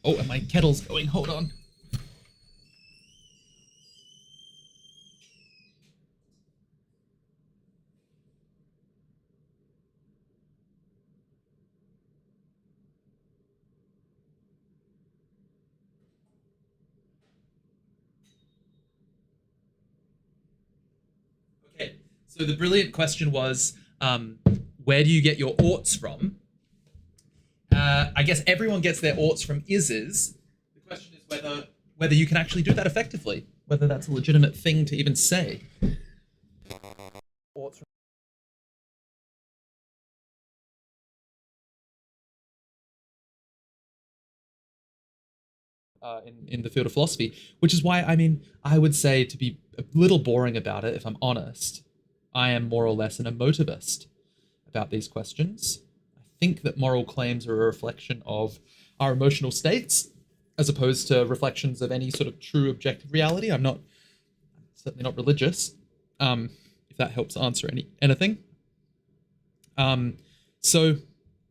Oh, and my kettle's going. Hold on. Okay. So the brilliant question was, where do you get your orts from? I guess everyone gets their orts from ises. The question is whether you can actually do that effectively, whether that's a legitimate thing to even say. Orts in the field of philosophy, which is why, I mean, I would say, to be a little boring about it, if I'm honest, I am more or less an emotivist about these questions. I think that moral claims are a reflection of our emotional states as opposed to reflections of any sort of true objective reality. I'm not certainly not religious, if that helps answer anything. Um, so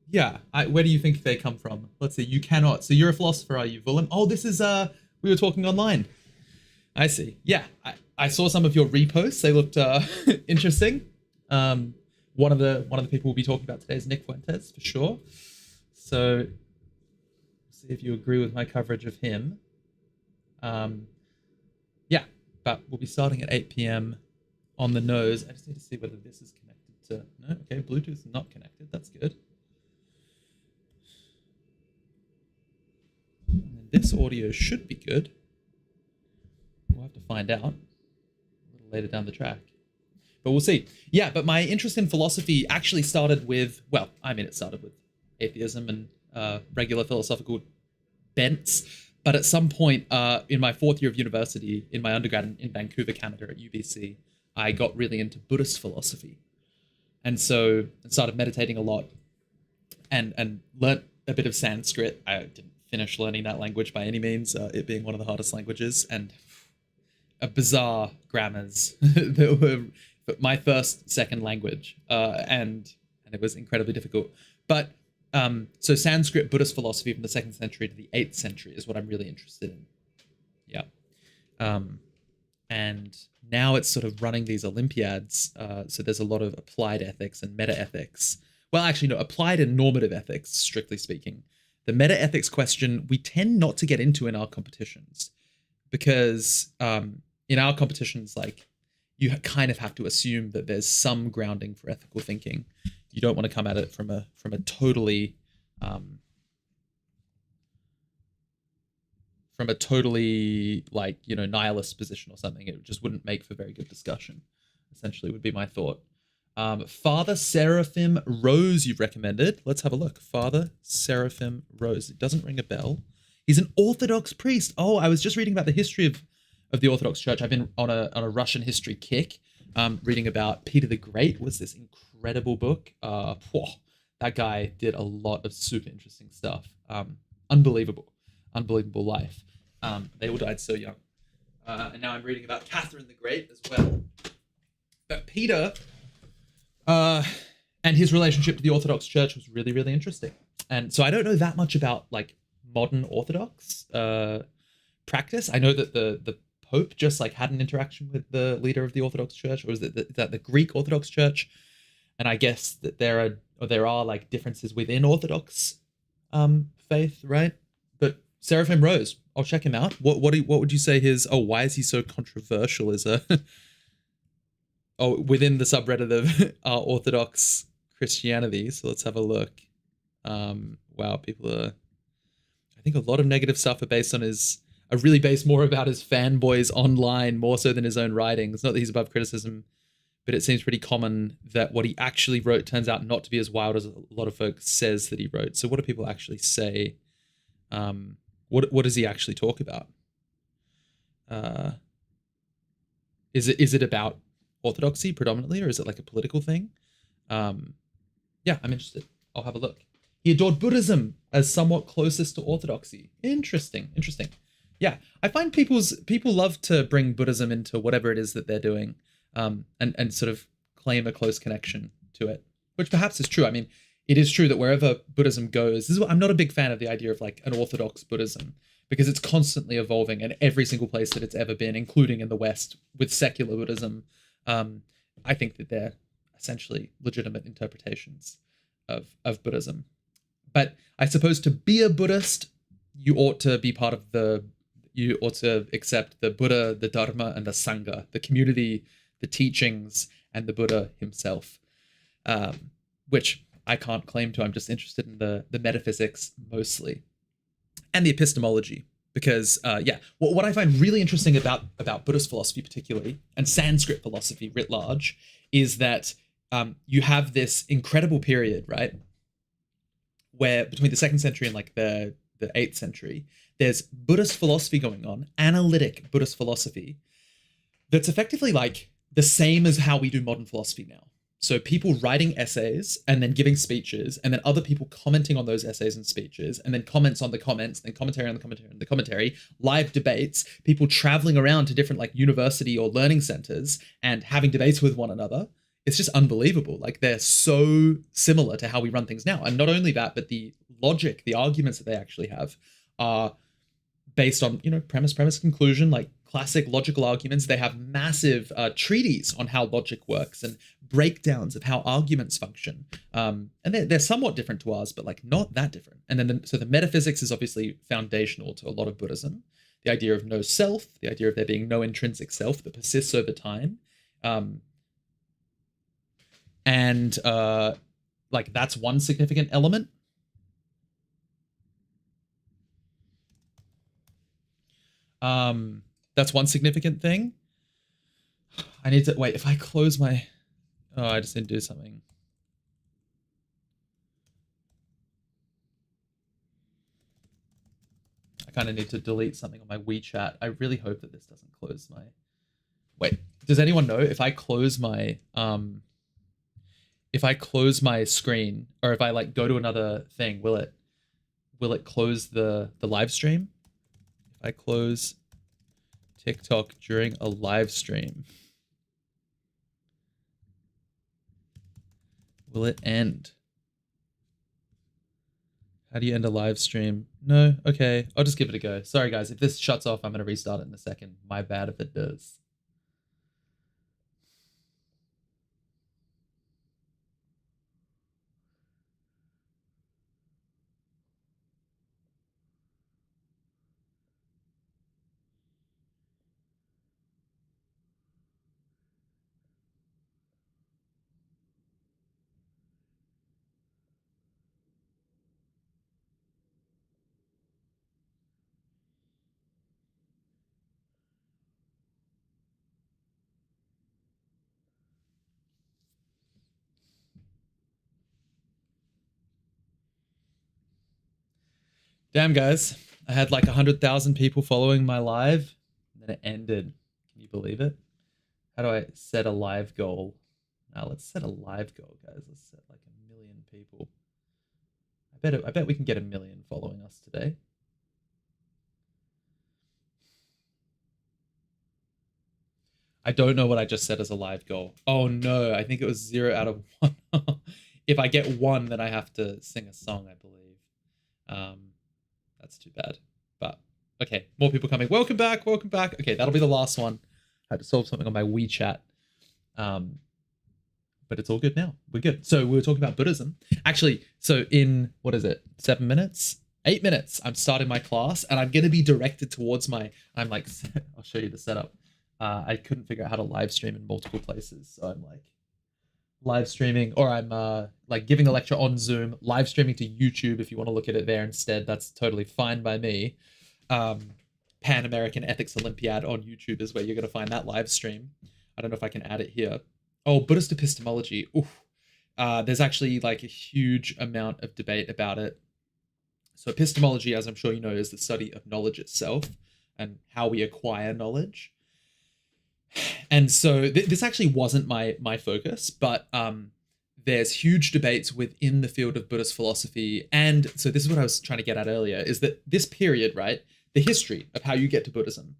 yeah, where do you think they come from? Let's see. You cannot. So you're a philosopher, are you, Willem? Oh, this is we were talking online. I see. Yeah, I saw some of your reposts. They looked interesting. One of the people we'll be talking about today is Nick Fuentes for sure. So see if you agree with my coverage of him. Yeah, but we'll be starting at 8 p.m. on the nose. I just need to see whether this is connected to. No, okay, Bluetooth is not connected. That's good. And this audio should be good. We'll have to find out a little later down the track. But we'll see. Yeah, but my interest in philosophy actually started with, well, I mean, it started with atheism and regular philosophical bents. But at some point in my fourth year of university, in my undergrad in Vancouver, Canada at UBC, I got really into Buddhist philosophy. And so I started meditating a lot and learnt a bit of Sanskrit. I didn't finish learning that language by any means, it being one of the hardest languages, and a bizarre grammars that were my first second language, and it was incredibly difficult. But so Sanskrit Buddhist philosophy from the 2nd century to the 8th century is what I'm really interested in. Yeah. And now it's sort of running these Olympiads. So there's a lot of applied ethics and meta ethics. Well, actually, no, applied and normative ethics, strictly speaking. The meta ethics question we tend not to get into in our competitions because in our competitions, like, you kind of have to assume that there's some grounding for ethical thinking. You don't want to come at it from a totally like, you know, nihilist position or something. It just wouldn't make for very good discussion, essentially, would be my thought. Father Seraphim Rose, you've recommended. Let's have a look. Father Seraphim Rose. It doesn't ring a bell. He's an Orthodox priest. Oh, I was just reading about the history of the Orthodox Church. I've been on a Russian history kick. Reading about Peter the Great was this incredible book. That guy did a lot of super interesting stuff. Unbelievable life. They all died so young. And now I'm reading about Catherine the Great as well. But Peter and his relationship to the Orthodox Church was really, really interesting. And so I don't know that much about like modern Orthodox practice. I know that the Pope just like had an interaction with the leader of the Orthodox Church, or is that the Greek Orthodox Church? And I guess that there are like differences within Orthodox faith, right? But Seraphim Rose, I'll check him out. What would you say his? Oh, why is he so controversial? Is a within the subreddit of Orthodox Christianity. So let's have a look. Wow, people are. I think a lot of negative stuff are really based more about his fanboys online more so than his own writings. Not that he's above criticism, but it seems pretty common that what he actually wrote turns out not to be as wild as a lot of folks says that he wrote. So what do people actually say? What does he actually talk about? Is it about orthodoxy predominantly, or is it like a political thing? Yeah, I'm interested. I'll have a look. He adored Buddhism as somewhat closest to orthodoxy. Interesting. Yeah, I find people love to bring Buddhism into whatever it is that they're doing, and sort of claim a close connection to it, which perhaps is true. I mean, it is true that wherever Buddhism goes, this is what, I'm not a big fan of the idea of like an orthodox Buddhism because it's constantly evolving, and every single place that it's ever been, including in the West with secular Buddhism, um, I think that they're essentially legitimate interpretations of Buddhism. But I suppose to be a Buddhist, you ought to be part of the, you ought to accept the Buddha, the Dharma, and the Sangha, the community, the teachings, and the Buddha himself, which I can't claim to. I'm just interested in the metaphysics mostly, and the epistemology. Because what I find really interesting about Buddhist philosophy particularly, and Sanskrit philosophy writ large, is that you have this incredible period, right, where between the 2nd century and like the 8th century, there's Buddhist philosophy going on, analytic Buddhist philosophy, that's effectively like the same as how we do modern philosophy now. So people writing essays and then giving speeches, and then other people commenting on those essays and speeches, and then comments on the comments, then commentary on the commentary on the commentary, live debates, people traveling around to different like university or learning centers and having debates with one another. It's just unbelievable. Like they're so similar to how we run things now. And not only that, but the logic, the arguments that they actually have are based on, premise, conclusion, like classic logical arguments. They have massive treaties on how logic works and breakdowns of how arguments function. And they're somewhat different to ours, but like not that different. And then, so the metaphysics is obviously foundational to a lot of Buddhism. The idea of no self, the idea of there being no intrinsic self that persists over time. And like that's one significant element. That's one significant thing. I need to wait. If I close my, oh, I just didn't do something. I kind of need to delete something on my WeChat. I really hope that this doesn't close my, wait, does anyone know if I close my, screen, or if I like go to another thing, will it close the live stream? If I close TikTok during a live stream, will it end? How do you end a live stream? No? Okay, I'll just give it a go. Sorry guys, if this shuts off, I'm gonna restart it in a second. My bad if it does. Damn, guys. I had like 100,000 people following my live, and then it ended. Can you believe it? How do I set a live goal? Now let's set a live goal, guys. Let's set like 1,000,000 people. I bet we can get 1,000,000 following us today. I don't know what I just set as a live goal. Oh no, I think it was 0 out of 1. If I get 1, then I have to sing a song, I believe. That's too bad. But okay, more people coming. Welcome back, welcome back. Okay, that'll be the last one. I had to solve something on my WeChat. But it's all good now. We're good. So we were talking about Buddhism. Actually, so in, what is it, 7 minutes? 8 minutes, I'm starting my class, and I'm going to be directed towards I'm like, I'll show you the setup. I couldn't figure out how to live stream in multiple places. So I'm like live streaming, or I'm like giving a lecture on Zoom, live streaming to YouTube if you want to look at it there instead. That's totally fine by me. Pan American Ethics Olympiad on YouTube is where you're going to find that live stream. I don't know if I can add it here. Oh, Buddhist epistemology. Oof. There's actually like a huge amount of debate about it. So epistemology, as I'm sure you know, is the study of knowledge itself and how we acquire knowledge. And so this actually wasn't my focus, but there's huge debates within the field of Buddhist philosophy. And so this is what I was trying to get at earlier, is that this period, right, the history of how you get to Buddhism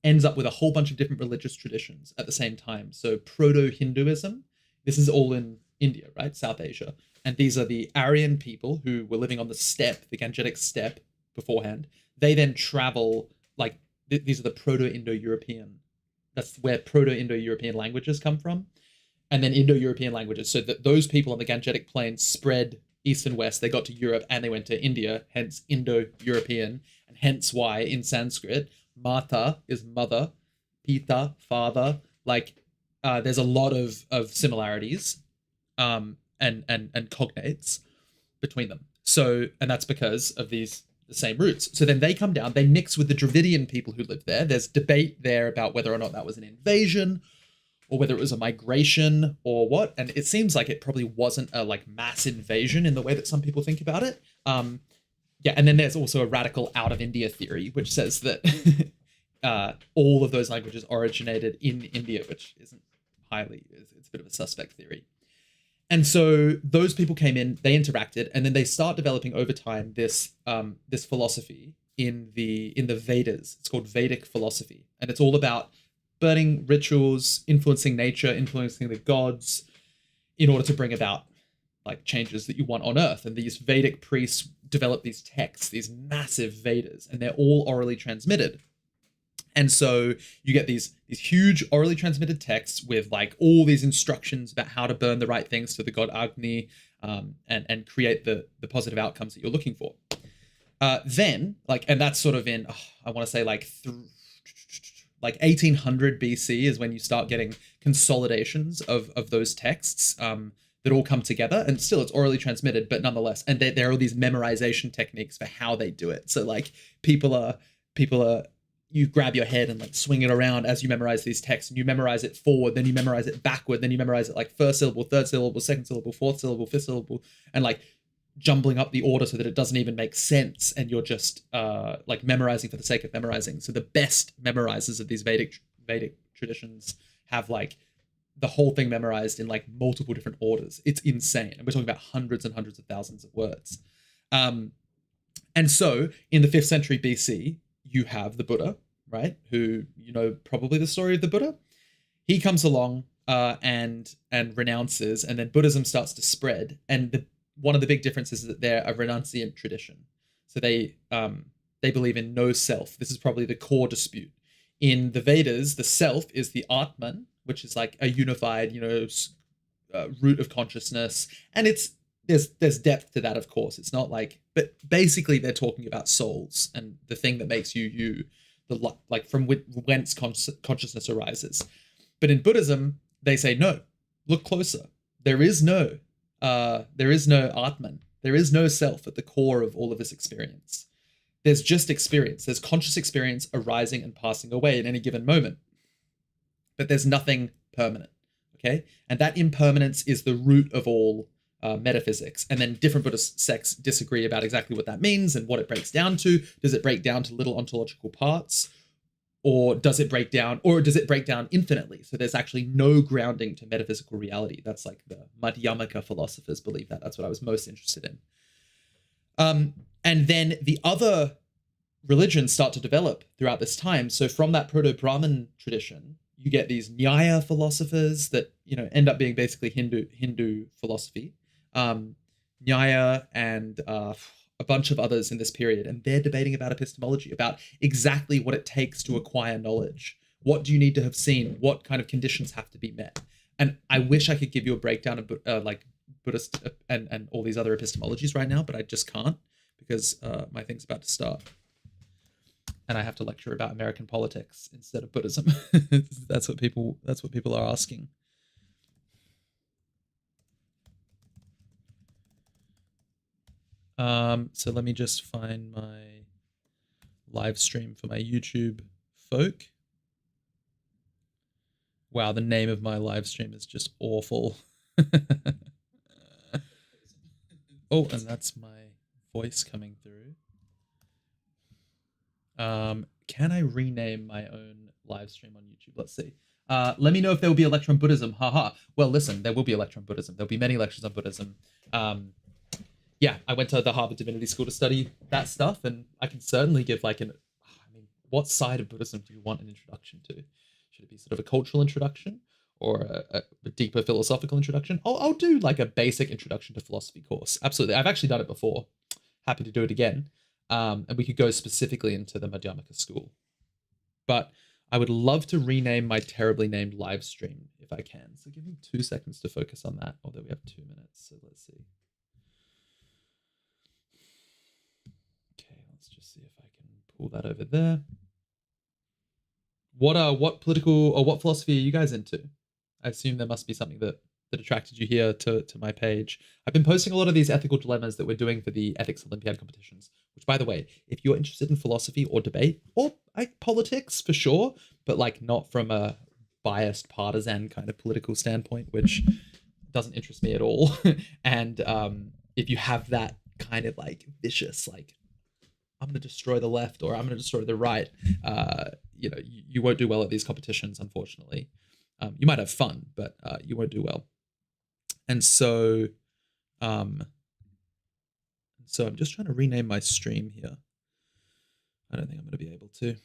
ends up with a whole bunch of different religious traditions at the same time. So proto-Hinduism, this is all in India, right? South Asia. And these are the Aryan people who were living on the steppe, the Gangetic steppe beforehand. They then travel, like, these are the Proto-Indo-European. That's where Proto-Indo-European languages come from. And then Indo-European languages. So that those people on the Gangetic Plain spread east and west. They got to Europe and they went to India, hence Indo-European. And hence why in Sanskrit, Mata is mother, Pita, father. Like, there's a lot of similarities and cognates between them. So, and that's because of the same roots. So then they come down, they mix with the Dravidian people who lived there. There's debate there about whether or not that was an invasion or whether it was a migration or what. And it seems like it probably wasn't a like mass invasion in the way that some people think about it. Yeah, and then there's also a radical out of India theory, which says that all of those languages originated in India, which isn't it's a bit of a suspect theory. And so those people came in, they interacted, and then they start developing over time this philosophy in the Vedas. It's called Vedic philosophy, and it's all about burning rituals, influencing nature, influencing the gods, in order to bring about like changes that you want on Earth. And these Vedic priests develop these texts, these massive Vedas, and they're all orally transmitted. And so you get these huge orally transmitted texts with like all these instructions about how to burn the right things to the god Agni, and create the positive outcomes that you're looking for. Then, like, and that's sort of in, I want to say like 1800 BC is when you start getting consolidations of those texts that all come together. And still it's orally transmitted, but nonetheless, and there are these memorization techniques for how they do it. So like people are you grab your head and like swing it around as you memorize these texts, and you memorize it forward, then you memorize it backward, then you memorize it like first syllable, third syllable, second syllable, fourth syllable, fifth syllable, and like jumbling up the order so that it doesn't even make sense, and you're just like memorizing for the sake of memorizing. So the best memorizers of these Vedic traditions have like the whole thing memorized in like multiple different orders. It's insane. And we're talking about hundreds and hundreds of thousands of words. And so in the 5th century BC, you have the Buddha, right? Who, you know, probably the story of the Buddha. He comes along and renounces, and then Buddhism starts to spread. And one of the big differences is that they're a renunciant tradition. So they believe in no self. This is probably the core dispute. In the Vedas, the self is the Atman, which is like a unified, you know, root of consciousness. And there's depth to that, of course. It's not like, but basically they're talking about souls and the thing that makes you, like from whence consciousness arises. But in Buddhism, they say, no, look closer. There is no Atman. There is no self at the core of all of this experience. There's just experience. There's conscious experience arising and passing away at any given moment. But there's nothing permanent, okay? And that impermanence is the root of all metaphysics. And then different Buddhist sects disagree about exactly what that means and what it breaks down to. Does it break down to little ontological parts? Or does it break down infinitely? So there's actually no grounding to metaphysical reality. That's like the Madhyamaka philosophers believe that. That's what I was most interested in. And then the other religions start to develop throughout this time. So from that Proto-Brahmin tradition, you get these Nyaya philosophers that, you know, end up being basically Hindu philosophy. Nyaya and a bunch of others in this period, and they're debating about epistemology, about exactly what it takes to acquire knowledge. What do you need to have seen? What kind of conditions have to be met? And I wish I could give you a breakdown of like Buddhist and all these other epistemologies right now, but I just can't, because my thing's about to start. And I have to lecture about American politics instead of Buddhism. That's what people are asking. So let me just find my live stream for my YouTube folk. Wow, the name of my live stream is just awful. Oh, and that's my voice coming through. Can I rename my own live stream on YouTube? Let's see. Let me know if there will be a lecture on Buddhism. Haha. Well, listen, there will be a lecture on Buddhism. There'll be many lectures on Buddhism. Yeah, I went to the Harvard Divinity School to study that stuff, and I can certainly give like what side of Buddhism do you want an introduction to? Should it be sort of a cultural introduction, or a deeper philosophical introduction, I'll do like a basic introduction to philosophy course. Absolutely. I've actually done it before. Happy to do it again. And we could go specifically into the Madhyamaka school. But I would love to rename my terribly named live stream if I can. So give me 2 seconds to focus on that, although we have 2 minutes. So let's see. Okay, let's just see if I can pull that over there. What political or what philosophy are you guys into? I assume there must be something that attracted you here to my page. I've been posting a lot of these ethical dilemmas that we're doing for the Ethics Olympiad competitions, which, by the way, if you're interested in philosophy or debate or politics for sure, but like not from a biased partisan kind of political standpoint, which doesn't interest me at all. And if you have that kind of like vicious, like, I'm going to destroy the left or I'm going to destroy the right, you won't do well at these competitions, unfortunately. You might have fun, but you won't do well. And so I'm just trying to rename my stream here. I don't think I'm going to be able to.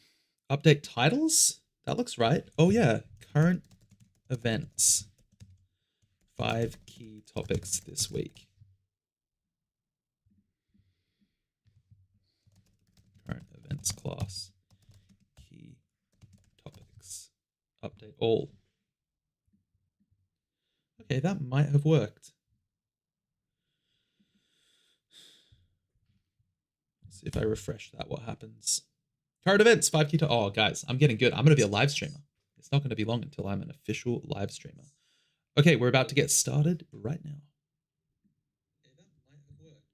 Update titles? That looks right. Oh yeah, current events. 5 key topics this week. Current events class. Key topics. Update all. Okay, that might have worked. Let's see if I refresh that, what happens. Current events, 5 key topics. Oh, guys, I'm getting good. I'm going to be a live streamer. It's not going to be long until I'm an official live streamer. Okay, we're about to get started right now. Okay, that might have worked.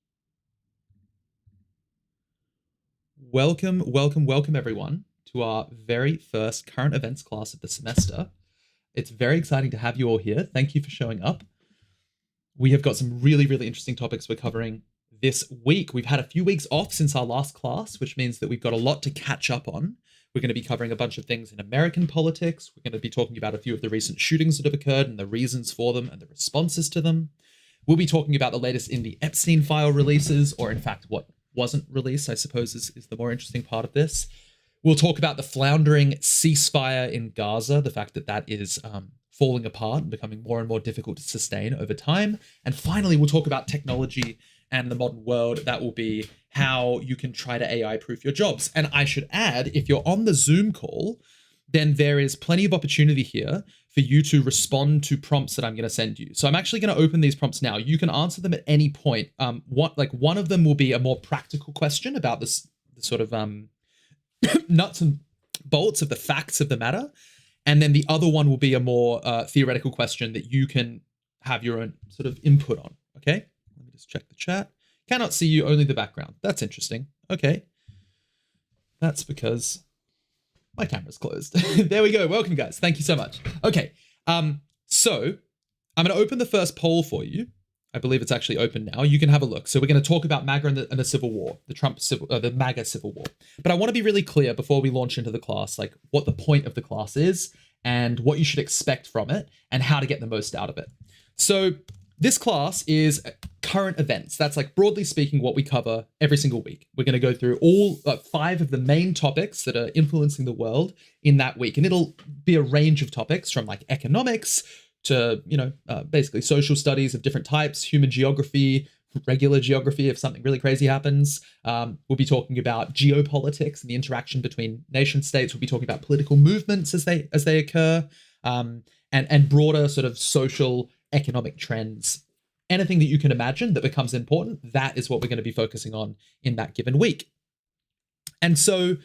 Welcome, everyone, to our very first current events class of the semester. It's very exciting to have you all here. Thank you for showing up. We have got some really, really interesting topics we're covering this week. We've had a few weeks off since our last class, which means that we've got a lot to catch up on. We're going to be covering a bunch of things in American politics. We're going to be talking about a few of the recent shootings that have occurred and the reasons for them and the responses to them. We'll be talking about the latest in the Epstein file releases, or in fact, what wasn't released, I suppose, is the more interesting part of this. We'll talk about the floundering ceasefire in Gaza, the fact that is falling apart and becoming more and more difficult to sustain over time. And finally, we'll talk about technology and the modern world. That will be how you can try to AI-proof your jobs. And I should add, if you're on the Zoom call, then there is plenty of opportunity here for you to respond to prompts that I'm going to send you. So I'm actually going to open these prompts now. You can answer them at any point. One of them will be a more practical question about the sort of nuts and bolts of the facts of the matter. And then the other one will be a more theoretical question that you can have your own sort of input on. Okay, let me just check the chat. Cannot see you, only the background. That's interesting. Okay, that's because my camera's closed. There we go. Welcome, guys. Thank you so much. Okay, so I'm going to open the first poll for you. I believe it's actually open now. You can have a look. So we're going to talk about MAGA and the Civil War, the MAGA Civil War. But I want to be really clear before we launch into the class, like what the point of the class is and what you should expect from it and how to get the most out of it. So this class is current events. That's like broadly speaking what we cover every single week. We're going to go through all 5 of the main topics that are influencing the world in that week. And it'll be a range of topics from like economics to, basically social studies of different types, human geography, regular geography if something really crazy happens. We'll be talking about geopolitics and the interaction between nation states. We'll be talking about political movements as they occur, and broader sort of social economic trends. Anything that you can imagine that becomes important, that is what we're going to be focusing on in that given week. And so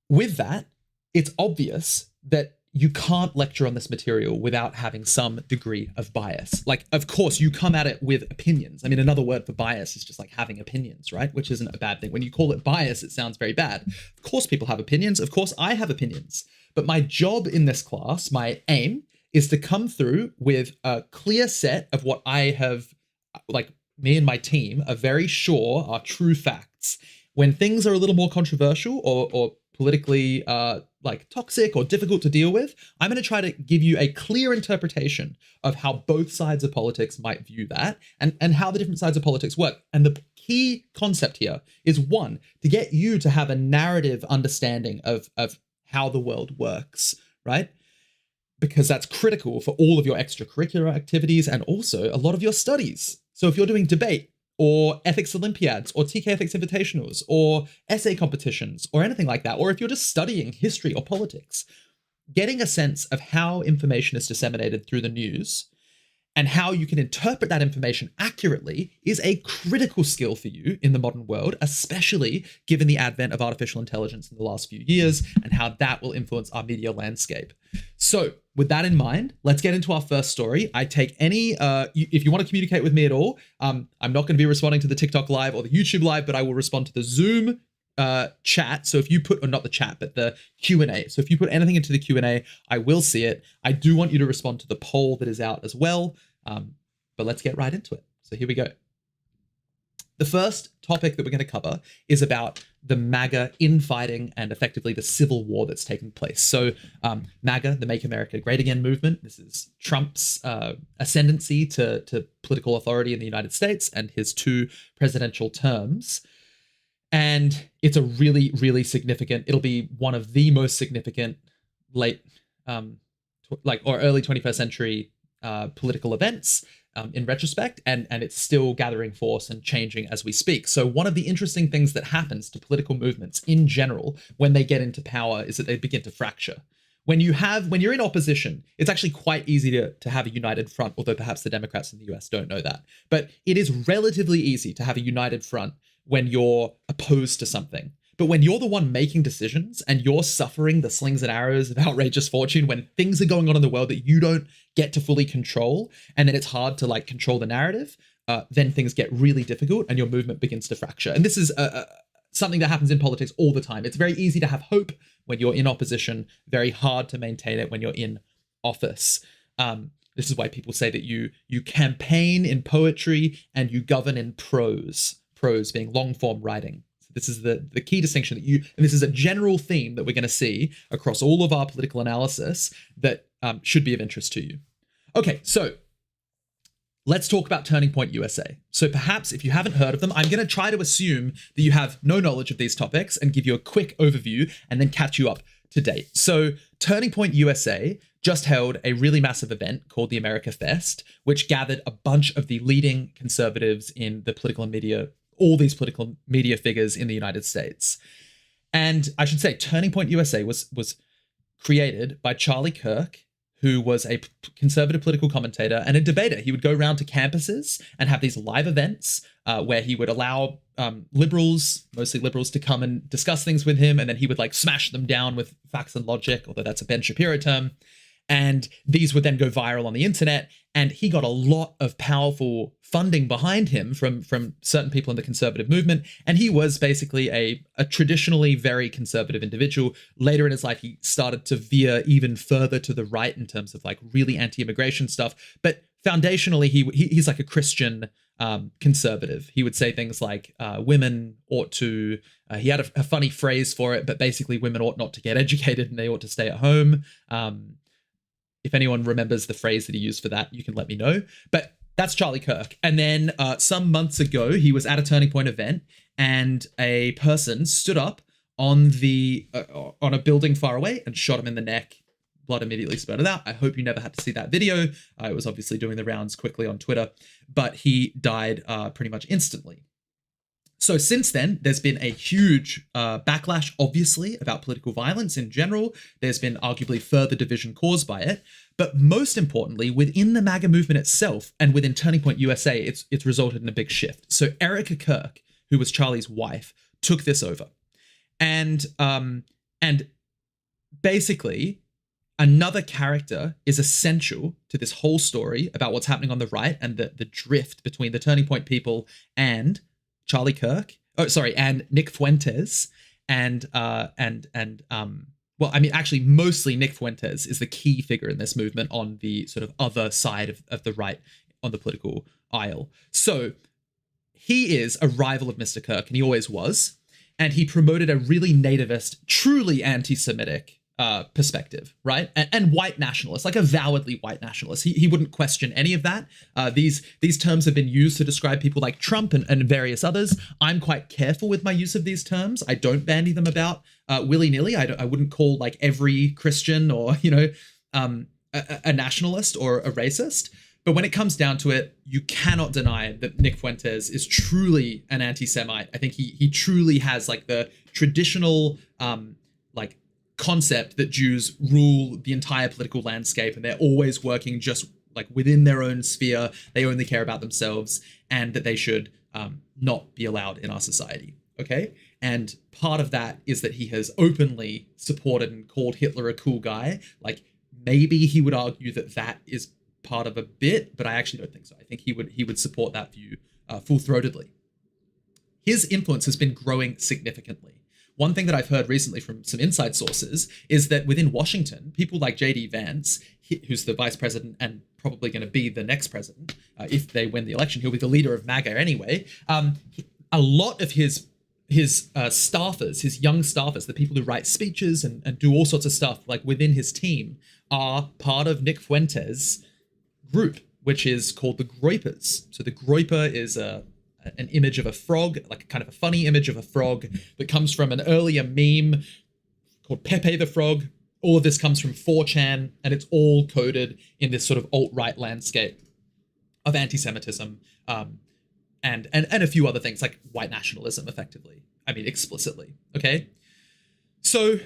with that, it's obvious that you can't lecture on this material without having some degree of bias. Like, of course, you come at it with opinions. I mean, another word for bias is just like having opinions, right? Which isn't a bad thing. When you call it bias, it sounds very bad. Of course, people have opinions. Of course, I have opinions. But my job in this class, my aim, is to come through with a clear set of what I have, like me and my team are very sure are true facts. When things are a little more controversial or politically like toxic or difficult to deal with, I'm going to try to give you a clear interpretation of how both sides of politics might view that and how the different sides of politics work. And the key concept here is, one, to get you to have a narrative understanding of how the world works, right? because that's critical for all of your extracurricular activities and also a lot of your studies. So if you're doing debate or ethics Olympiads or TK Ethics Invitationals or essay competitions or anything like that, or if you're just studying history or politics, getting a sense of how information is disseminated through the news and how you can interpret that information accurately is a critical skill for you in the modern world, especially given the advent of artificial intelligence in the last few years and how that will influence our media landscape. So with that in mind, let's get into our first story. I take any, if you want to communicate with me at all, I'm not going to be responding to the TikTok live or the YouTube live, but I will respond to the Zoom chat. So if you put, or not the chat, but the Q&A. So if you put anything into the Q&A, I will see it. I do want you to respond to the poll that is out as well. But let's get right into it. So here we go. The first topic that we're going to cover is about the MAGA infighting and effectively the civil war that's taking place. So MAGA, the Make America Great Again movement, this is Trump's ascendancy to political authority in the United States and his 2 presidential terms. And it's a really, really significant, it'll be one of the most significant late, or early 21st century political events in retrospect, and it's still gathering force and changing as we speak. So one of the interesting things that happens to political movements in general when they get into power is that they begin to fracture. When you're in opposition, it's actually quite easy to have a united front, although perhaps the Democrats in the US don't know that. But it is relatively easy to have a united front when you're opposed to something. But when you're the one making decisions and you're suffering the slings and arrows of outrageous fortune, when things are going on in the world that you don't get to fully control, and then it's hard to control the narrative, then things get really difficult and your movement begins to fracture. And this is something that happens in politics all the time. It's very easy to have hope when you're in opposition, very hard to maintain it when you're in office. This is why people say that you campaign in poetry and you govern in prose being long form writing. This is the key distinction and this is a general theme that we're going to see across all of our political analysis that should be of interest to you. Okay, so let's talk about Turning Point USA. So perhaps if you haven't heard of them, I'm going to try to assume that you have no knowledge of these topics and give you a quick overview and then catch you up to date. So Turning Point USA just held a really massive event called the America Fest, which gathered a bunch of the leading conservatives in the political media, all these political media figures in the United States. And I should say, Turning Point USA was created by Charlie Kirk, who was a conservative political commentator and a debater. He would go around to campuses and have these live events where he would allow liberals, mostly liberals, to come and discuss things with him. And then he would smash them down with facts and logic, although that's a Ben Shapiro term. And these would then go viral on the internet. And he got a lot of powerful funding behind him from certain people in the conservative movement. And he was basically a traditionally very conservative individual. Later in his life, he started to veer even further to the right in terms of really anti-immigration stuff. But foundationally, he's like a Christian conservative. He would say things like women ought to, he had a funny phrase for it, but basically women ought not to get educated and they ought to stay at home. If anyone remembers the phrase that he used for that, you can let me know. But that's Charlie Kirk. And then some months ago, he was at a Turning Point event and a person stood up on a building far away and shot him in the neck. Blood immediately spurted out. I hope you never had to see that video. It was obviously doing the rounds quickly on Twitter, but he died pretty much instantly. So since then, there's been a huge backlash, obviously, about political violence in general. There's been arguably further division caused by it. But most importantly, within the MAGA movement itself and within Turning Point USA, it's resulted in a big shift. So Erica Kirk, who was Charlie's wife, took this over. And basically, another character is essential to this whole story about what's happening on the right and the drift between the Turning Point people and Charlie Kirk, and Nick Fuentes, actually mostly Nick Fuentes is the key figure in this movement on the sort of other side of the right on the political aisle. So he is a rival of Mr. Kirk, and he always was, and he promoted a really nativist, truly anti-Semitic perspective, right? And white nationalist, like avowedly white nationalist. He wouldn't question any of that. These terms have been used to describe people like Trump and various others. I'm quite careful with my use of these terms. I don't bandy them about willy-nilly. I wouldn't call every Christian or a nationalist or a racist. But when it comes down to it, you cannot deny that Nick Fuentes is truly an anti-Semite. I think he truly has like the traditional like concept that Jews rule the entire political landscape and they're always working just like within their own sphere. They only care about themselves and that they should not be allowed in our society. Okay. And part of that is that he has openly supported and called Hitler a cool guy. Like maybe he would argue that that is part of a bit, but I actually don't think so. I think he would support that view full-throatedly. His influence has been growing significantly. One thing that I've heard recently from some inside sources is that within Washington, people like J.D. Vance, who's the vice president and probably going to be the next president, if they win the election, he'll be the leader of MAGA anyway. A lot of his staffers, his young staffers, the people who write speeches and do all sorts of stuff like within his team are part of Nick Fuentes' group, which is called the Groypers. So the Groyper is an image of a frog, like kind of a funny image of a frog that comes from an earlier meme called Pepe the Frog. All of this comes from 4chan, and it's all coded in this sort of alt-right landscape of anti-Semitism and a few other things like white nationalism, effectively. I mean, explicitly, okay? So,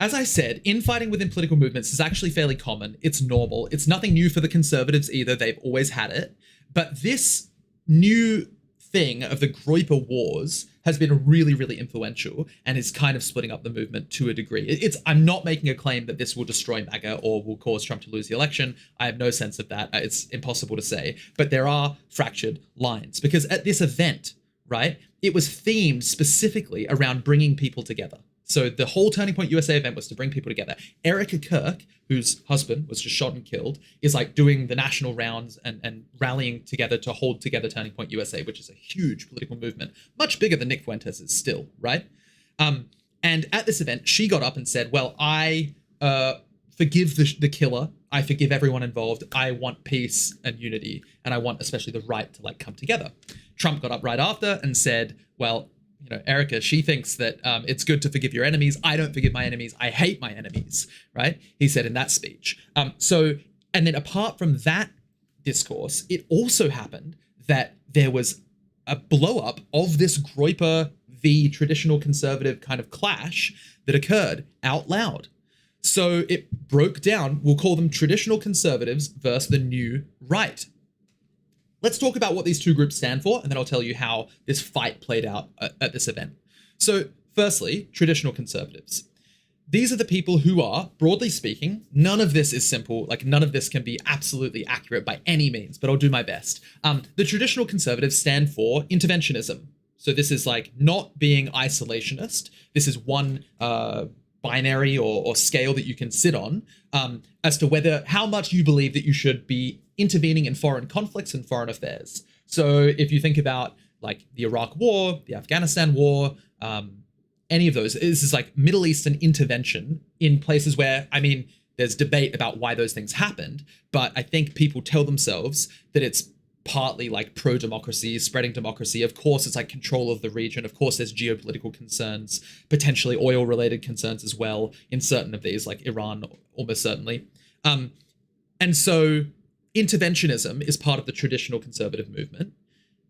as I said, infighting within political movements is actually fairly common. It's normal. It's nothing new for the conservatives either. They've always had it. But this new thing of the Groyper Wars has been really, really influential and is kind of splitting up the movement to a degree. I'm not making a claim that this will destroy MAGA or will cause Trump to lose the election. I have no sense of that. It's impossible to say. But there are fractured lines because at this event, right, it was themed specifically around bringing people together. So the whole Turning Point USA event was to bring people together. Erica Kirk, whose husband was just shot and killed, is like doing the national rounds and rallying together to hold together Turning Point USA, which is a huge political movement, much bigger than Nick Fuentes is still, right? And at this event, she got up and said, well, I forgive the killer. I forgive everyone involved. I want peace and unity. And I want especially the right to like come together. Trump got up right after and said, well, you know, Erica, she thinks that it's good to forgive your enemies. I don't forgive my enemies. I hate my enemies, right? He said in that speech. And then apart from that discourse, it also happened that there was a blow up of this Groyper v. traditional conservative kind of clash that occurred out loud. So it broke down, we'll call them traditional conservatives versus the new right. Let's talk about what these two groups stand for, and then I'll tell you how this fight played out at this event. So firstly, traditional conservatives. These are the people who are, broadly speaking, none of this is simple, like none of this can be absolutely accurate by any means, but I'll do my best. The traditional conservatives stand for interventionism. So this is like not being isolationist. This is one binary or scale that you can sit on as to how much you believe that you should be intervening in foreign conflicts and foreign affairs. So if you think about like the Iraq War, the Afghanistan War, any of those, this is like Middle Eastern intervention in places where, I mean, there's debate about why those things happened, but I think people tell themselves that it's partly like pro-democracy, spreading democracy. Of course, it's like control of the region. Of course, there's geopolitical concerns, potentially oil-related concerns as well in certain of these, like Iran, almost certainly. And so interventionism is part of the traditional conservative movement,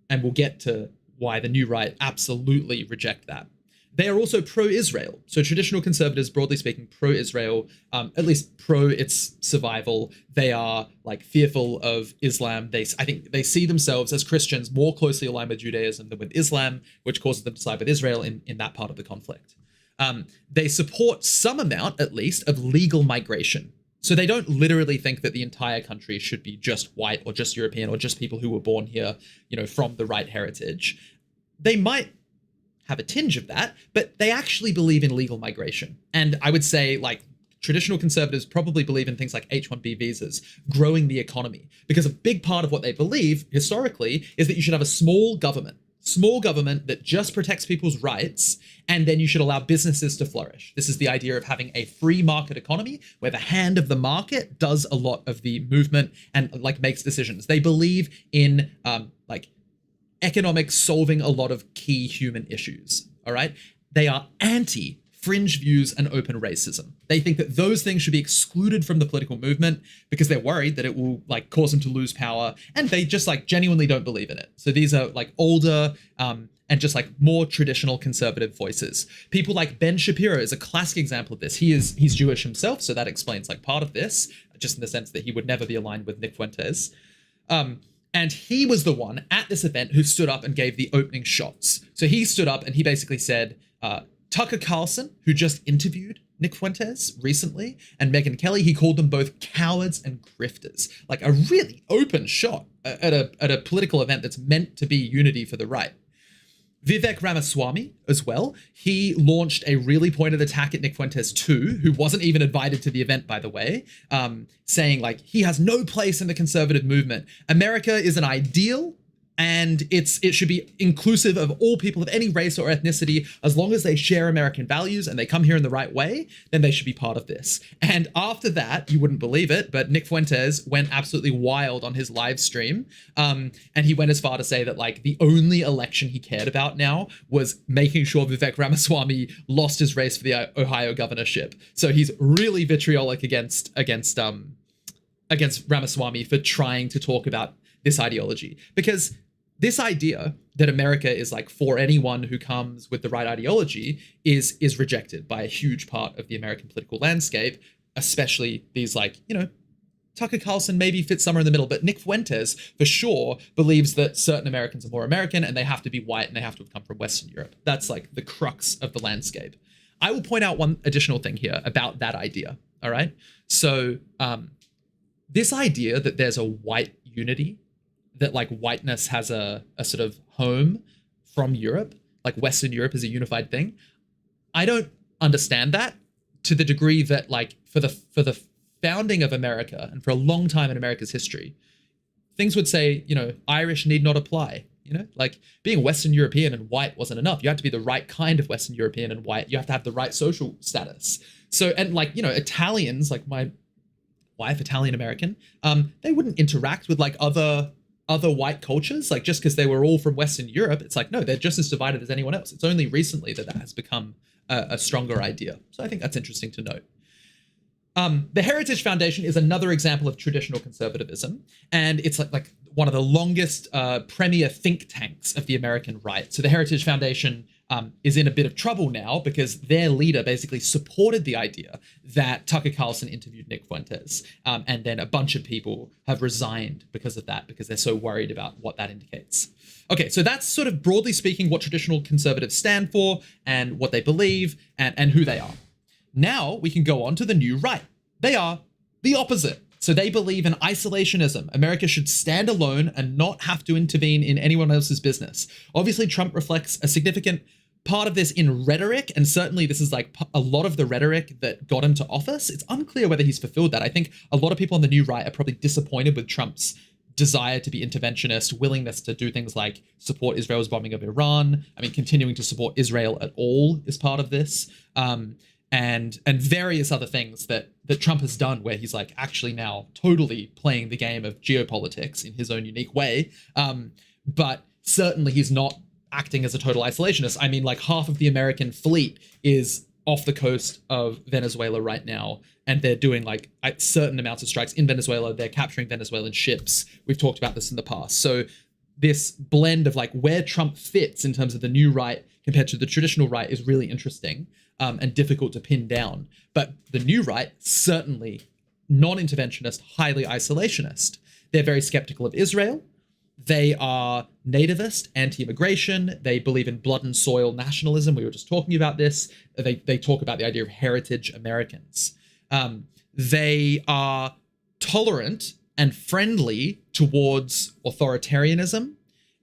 and we'll get to why the new right absolutely reject that. They are also pro-Israel. So traditional conservatives, broadly speaking, pro-Israel, at least pro its survival. They are like fearful of Islam. I think they see themselves as Christians more closely aligned with Judaism than with Islam, which causes them to side with Israel in that part of the conflict. They support some amount, at least, of legal migration. So they don't literally think that the entire country should be just white or just European or just people who were born here, you know, from the right heritage. They might have a tinge of that, but they actually believe in legal migration. And I would say like traditional conservatives probably believe in things like H-1B visas, growing the economy, because a big part of what they believe historically is that you should have a small government that just protects people's rights, and then you should allow businesses to flourish. This is the idea of having a free market economy where the hand of the market does a lot of the movement and like makes decisions. They believe in like economics solving a lot of key human issues, all right? They are anti fringe views and open racism. They think that those things should be excluded from the political movement because they're worried that it will like cause them to lose power, and they just like genuinely don't believe in it. So these are like older and just like more traditional conservative voices. People like Ben Shapiro is a classic example of this. He's Jewish himself, so that explains like part of this, just in the sense that he would never be aligned with Nick Fuentes. And he was the one at this event who stood up and gave the opening shots. So he stood up and he basically said, Tucker Carlson, who just interviewed Nick Fuentes recently, and Megyn Kelly, he called them both cowards and grifters. Like a really open shot at a political event that's meant to be unity for the right. Vivek Ramaswamy as well, he launched a really pointed attack at Nick Fuentes too, who wasn't even invited to the event, by the way, saying like, he has no place in the conservative movement. America is an ideal, and it should be inclusive of all people of any race or ethnicity. As long as they share American values and they come here in the right way, then they should be part of this. And after that, you wouldn't believe it, but Nick Fuentes went absolutely wild on his live stream. And he went as far to say that like the only election he cared about now was making sure Vivek Ramaswamy lost his race for the Ohio governorship. So he's really vitriolic against Ramaswamy for trying to talk about this ideology, because this idea that America is like for anyone who comes with the right ideology is rejected by a huge part of the American political landscape, especially these like, you know, Tucker Carlson maybe fits somewhere in the middle, but Nick Fuentes for sure believes that certain Americans are more American and they have to be white and they have to have come from Western Europe. That's like the crux of the landscape. I will point out one additional thing here about that idea. All right. So this idea that there's a white unity, that like whiteness has a sort of home from Europe, like Western Europe is a unified thing. I don't understand that to the degree that like for the founding of America and for a long time in America's history, things would say, you know, Irish need not apply, you know, like being Western European and white wasn't enough. You have to be the right kind of Western European and white. You have to have the right social status. So, and like, you know, Italians, like my wife, Italian American, they wouldn't interact with like other white cultures, like just because they were all from Western Europe. It's like, no, they're just as divided as anyone else. It's only recently that has become a stronger idea. So I think that's interesting to note. The Heritage Foundation is another example of traditional conservatism, and it's like one of the longest premier think tanks of the American right. So the Heritage Foundation is in a bit of trouble now because their leader basically supported the idea that Tucker Carlson interviewed Nick Fuentes. And then a bunch of people have resigned because of that, because they're so worried about what that indicates. Okay, so that's sort of broadly speaking what traditional conservatives stand for and what they believe and who they are. Now we can go on to the new right. They are the opposite. So they believe in isolationism. America should stand alone and not have to intervene in anyone else's business. Obviously, Trump reflects a significant part of this in rhetoric, and certainly this is like a lot of the rhetoric that got him to office. It's unclear whether he's fulfilled that. I think a lot of people on the new right are probably disappointed with Trump's desire to be interventionist, willingness to do things like support Israel's bombing of Iran. I mean, continuing to support Israel at all is part of this. And various other things that Trump has done where he's like actually now totally playing the game of geopolitics in his own unique way. But certainly he's not acting as a total isolationist. I mean, like half of the American fleet is off the coast of Venezuela right now, and they're doing like certain amounts of strikes in Venezuela. They're capturing Venezuelan ships. We've talked about this in the past. So this blend of like where Trump fits in terms of the new right compared to the traditional right is really interesting and difficult to pin down. But the new right, certainly non-interventionist, highly isolationist. They're very skeptical of Israel. They are nativist, anti-immigration. They believe in blood and soil nationalism. We were just talking about this. They talk about the idea of heritage Americans. They are tolerant and friendly towards authoritarianism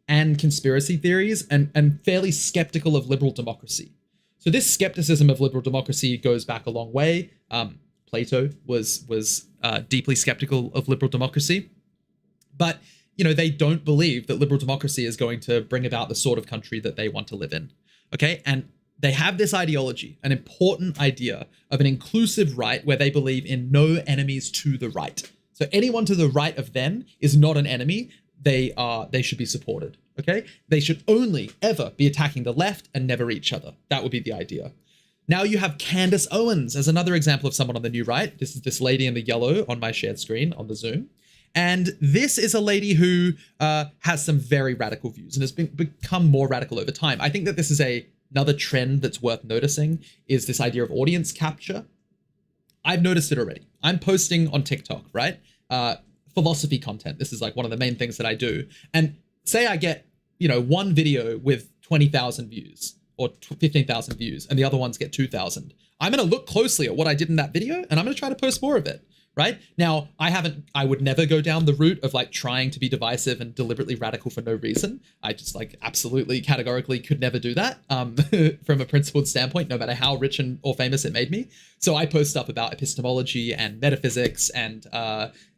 and conspiracy theories, and fairly skeptical of liberal democracy. So this skepticism of liberal democracy goes back a long way. Plato was deeply skeptical of liberal democracy, but you know, they don't believe that liberal democracy is going to bring about the sort of country that they want to live in. Okay. And they have this ideology, an important idea of an inclusive right where they believe in no enemies to the right. So anyone to the right of them is not an enemy. They should be supported. Okay. They should only ever be attacking the left and never each other. That would be the idea. Now you have Candace Owens as another example of someone on the new right. This is this lady in the yellow on my shared screen on the Zoom. And this is a lady who has some very radical views and has become more radical over time. I think that this is another trend that's worth noticing, is this idea of audience capture. I've noticed it already. I'm posting on TikTok, right? Philosophy content. This is like one of the main things that I do. And say I get, one video with 20,000 views or 15,000 views and the other ones get 2,000. I'm going to look closely at what I did in that video and I'm going to try to post more of it. Right? Now, I would never go down the route of like trying to be divisive and deliberately radical for no reason. I just like absolutely categorically could never do that from a principled standpoint, no matter how rich or famous it made me. So I post stuff about epistemology and metaphysics and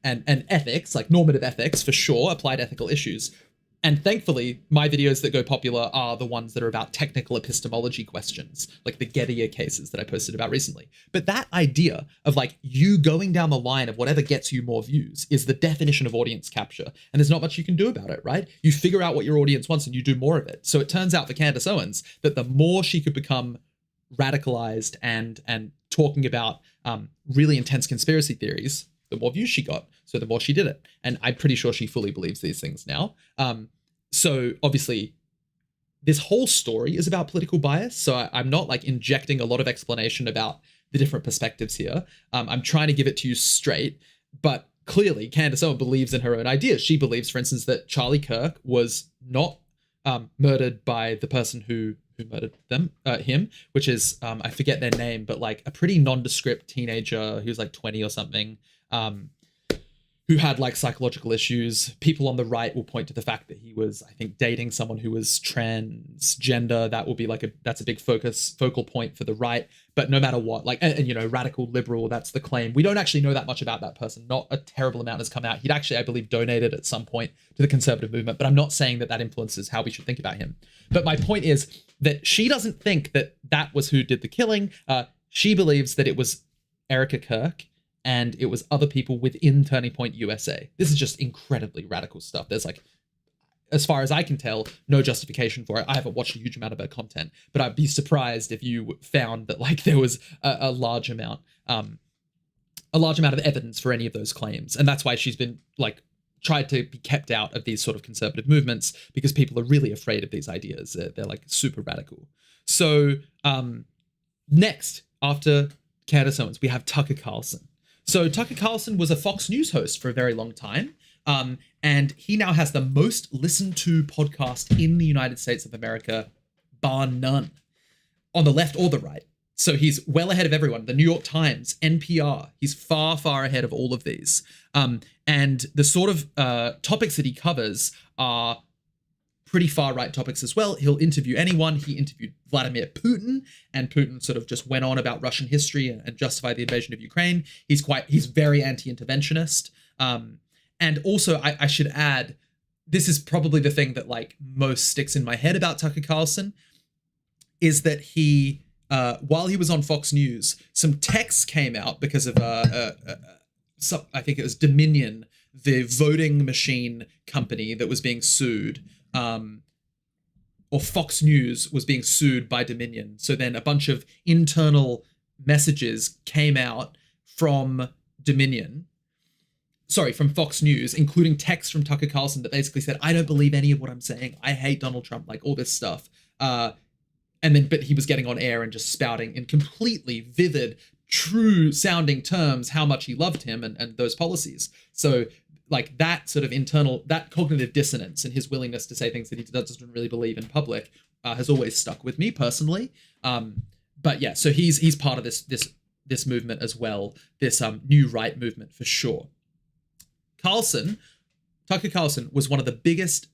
ethics, like normative ethics for sure, applied ethical issues. And thankfully, my videos that go popular are the ones that are about technical epistemology questions, like the Gettier cases that I posted about recently. But that idea of like you going down the line of whatever gets you more views is the definition of audience capture. And there's not much you can do about it, right? You figure out what your audience wants and you do more of it. So it turns out for Candace Owens that the more she could become radicalized and talking about really intense conspiracy theories, the more views she got. So the more she did it. And I'm pretty sure she fully believes these things now. So obviously this whole story is about political bias. So I'm not like injecting a lot of explanation about the different perspectives here. I'm trying to give it to you straight, but clearly Candace Owens believes in her own ideas. She believes, for instance, that Charlie Kirk was not murdered by the person who murdered him, which is, I forget their name, but like a pretty nondescript teenager who's like 20 or something, who had like psychological issues. People on the right will point to the fact that he was, I think, dating someone who was transgender. That will be like that's a big focal point for the right. But no matter what, like, and radical liberal, that's the claim. We don't actually know that much about that person. Not a terrible amount has come out. He'd actually, I believe, donated at some point to the conservative movement, but I'm not saying that influences how we should think about him. But my point is that she doesn't think that was who did the killing. She believes that it was Erica Kirk, and it was other people within Turning Point USA. This is just incredibly radical stuff. There's like, as far as I can tell, no justification for it. I haven't watched a huge amount of her content, but I'd be surprised if you found that like there was a large amount of evidence for any of those claims. And that's why she's been like tried to be kept out of these sort of conservative movements, because people are really afraid of these ideas. They're like super radical. So next, after Candace Owens, we have Tucker Carlson. So Tucker Carlson was a Fox News host for a very long time, and he now has the most listened to podcast in the United States of America, bar none, on the left or the right. So he's well ahead of everyone. The New York Times, NPR, he's far, far ahead of all of these. And the sort of topics that he covers are pretty far right topics as well. He'll interview anyone. He interviewed Vladimir Putin, and Putin sort of just went on about Russian history and justified the invasion of Ukraine. He's very anti-interventionist. And also I should add, this is probably the thing that like most sticks in my head about Tucker Carlson, is that he, while he was on Fox News, some texts came out because of, I think it was Dominion, the voting machine company that was being sued, or Fox News was being sued by Dominion. So then a bunch of internal messages came out from Fox News, including texts from Tucker Carlson that basically said, I don't believe any of what I'm saying. I hate Donald Trump, like all this stuff. But he was getting on air and just spouting in completely vivid, true sounding terms how much he loved him and those policies. So like that sort of that cognitive dissonance and his willingness to say things that he doesn't really believe in public has always stuck with me personally. But yeah, so he's part of this movement as well, this new right movement for sure. Tucker Carlson was one of the biggest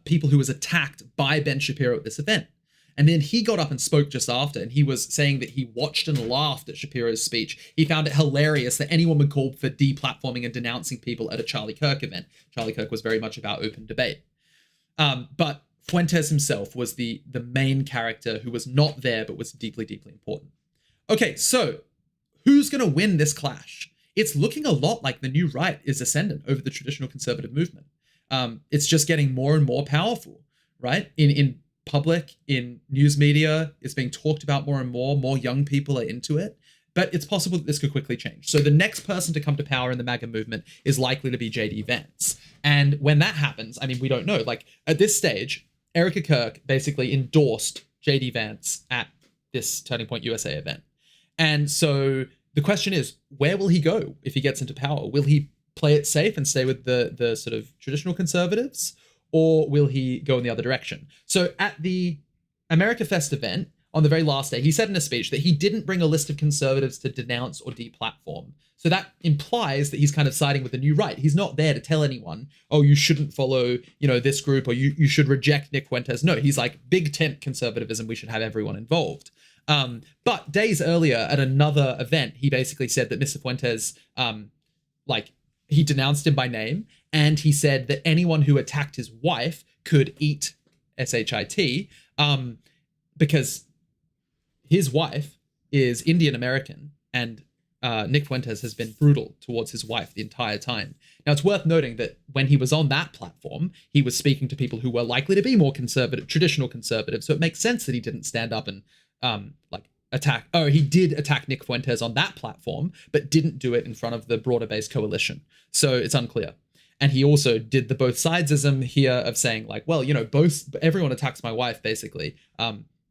people who was attacked by Ben Shapiro at this event. And then he got up and spoke just after, and he was saying that he watched and laughed at Shapiro's speech. He found it hilarious that anyone would call for deplatforming and denouncing people at a Charlie Kirk event. Charlie Kirk was very much about open debate. But Fuentes himself was the main character who was not there, but was deeply, deeply important. Okay, so who's going to win this clash? It's looking a lot like the new right is ascendant over the traditional conservative movement. It's just getting more and more powerful, right? In public in news media. It's being talked about more and more. More young people are into it. But it's possible that this could quickly change. So the next person to come to power in the MAGA movement is likely to be JD Vance. And when that happens, I mean, we don't know. Like at this stage, Erica Kirk basically endorsed JD Vance at this Turning Point USA event. And so the question is, where will he go if he gets into power? Will he play it safe and stay with the sort of traditional conservatives? Or will he go in the other direction? So at the America Fest event, on the very last day, he said in a speech that he didn't bring a list of conservatives to denounce or deplatform. So that implies that he's kind of siding with the new right. He's not there to tell anyone, oh, you shouldn't follow, this group, or you should reject Nick Fuentes. No, he's like, big tent conservatism, we should have everyone involved. But days earlier at another event, he basically said that Mr. Fuentes, he denounced him by name, and he said that anyone who attacked his wife could eat SHIT, because his wife is Indian American, and Nick Fuentes has been brutal towards his wife the entire time. Now, it's worth noting that when he was on that platform, he was speaking to people who were likely to be more conservative, traditional conservative. So it makes sense that he didn't stand up and attack. Oh, he did attack Nick Fuentes on that platform, but didn't do it in front of the broader based coalition. So it's unclear. And he also did the both sidesism here of saying like, well, everyone attacks my wife, basically.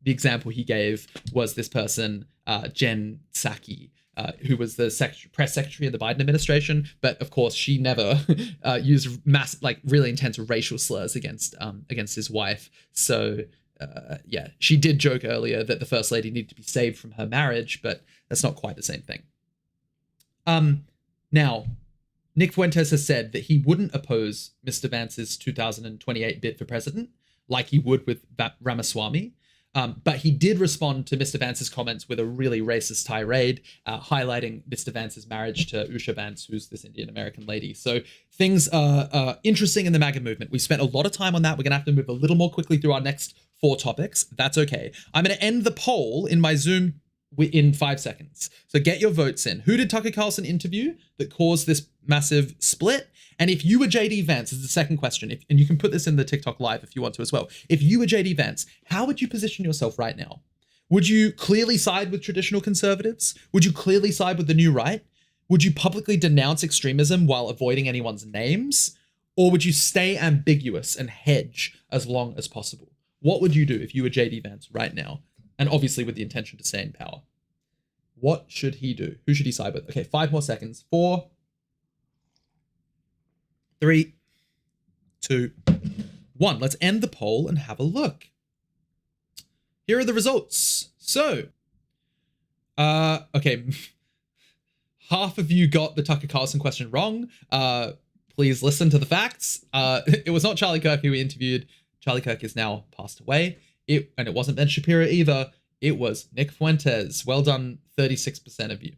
The example he gave was this person, Jen Psaki, who was the press secretary of the Biden administration. But of course, she never used really intense racial slurs against his wife. So she did joke earlier that the first lady needed to be saved from her marriage, but that's not quite the same thing. Now, Nick Fuentes has said that he wouldn't oppose Mr. Vance's 2028 bid for president like he would with Ramaswamy. But he did respond to Mr. Vance's comments with a really racist tirade, highlighting Mr. Vance's marriage to Usha Vance, who's this Indian American lady. So things are interesting in the MAGA movement. We spent a lot of time on that. We're going to have to move a little more quickly through our next 4 topics. That's okay. I'm going to end the poll in my Zoom in 5 seconds. So get your votes in. Who did Tucker Carlson interview that caused this massive split? And if you were JD Vance, is the second question, and you can put this in the TikTok live if you want to as well. If you were JD Vance, how would you position yourself right now? Would you clearly side with traditional conservatives? Would you clearly side with the new right? Would you publicly denounce extremism while avoiding anyone's names? Or would you stay ambiguous and hedge as long as possible? What would you do if you were JD Vance right now? And obviously with the intention to stay in power. What should he do? Who should he side with? Okay, 5 more seconds. 4, 3, 2, 1. Let's end the poll and have a look. Here are the results. So, okay, half of you got the Tucker Carlson question wrong. Please listen to the facts. It was not Charlie Kirk who we interviewed. Charlie Kirk is now passed away. And it wasn't Ben Shapiro either. It was Nick Fuentes. Well done, 36% of you.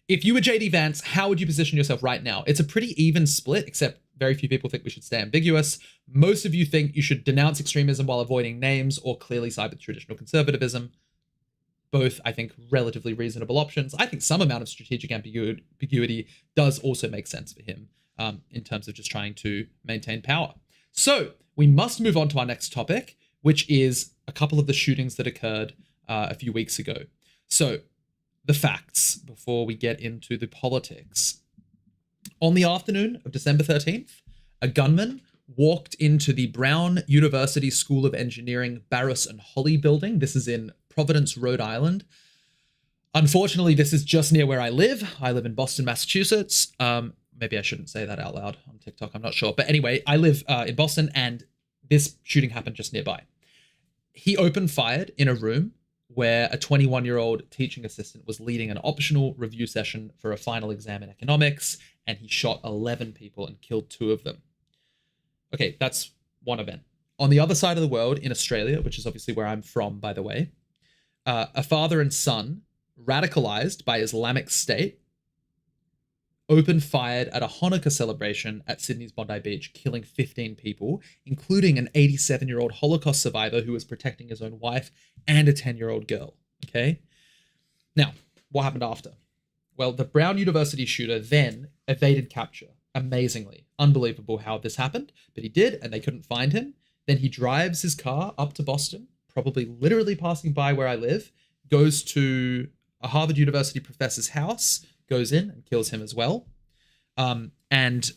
If you were JD Vance, how would you position yourself right now? It's a pretty even split, except very few people think we should stay ambiguous. Most of you think you should denounce extremism while avoiding names or clearly side with traditional conservatism. Both, I think, relatively reasonable options. I think some amount of strategic ambiguity does also make sense for him in terms of just trying to maintain power. So we must move on to our next topic, which is a couple of the shootings that occurred a few weeks ago. So the facts before we get into the politics. On the afternoon of December 13th, a gunman walked into the Brown University School of Engineering Barris and Holly building. This is in Providence, Rhode Island. Unfortunately, this is just near where I live. I live in Boston, Massachusetts. Maybe I shouldn't say that out loud on TikTok. I'm not sure. But anyway, I live in Boston, and this shooting happened just nearby. He opened fired in a room where a 21-year-old teaching assistant was leading an optional review session for a final exam in economics, and he shot 11 people and killed 2 of them. Okay, that's one event. On the other side of the world, in Australia, which is obviously where I'm from, by the way, a father and son, radicalized by Islamic State, opened fired at a Hanukkah celebration at Sydney's Bondi Beach, killing 15 people, including an 87-year-old Holocaust survivor who was protecting his own wife and a 10-year-old girl. Okay? Now, what happened after? Well, the Brown University shooter then evaded capture. Amazingly. Unbelievable how this happened, but he did, and they couldn't find him. Then he drives his car up to Boston, probably literally passing by where I live, goes to a Harvard University professor's house, goes in and kills him as well. And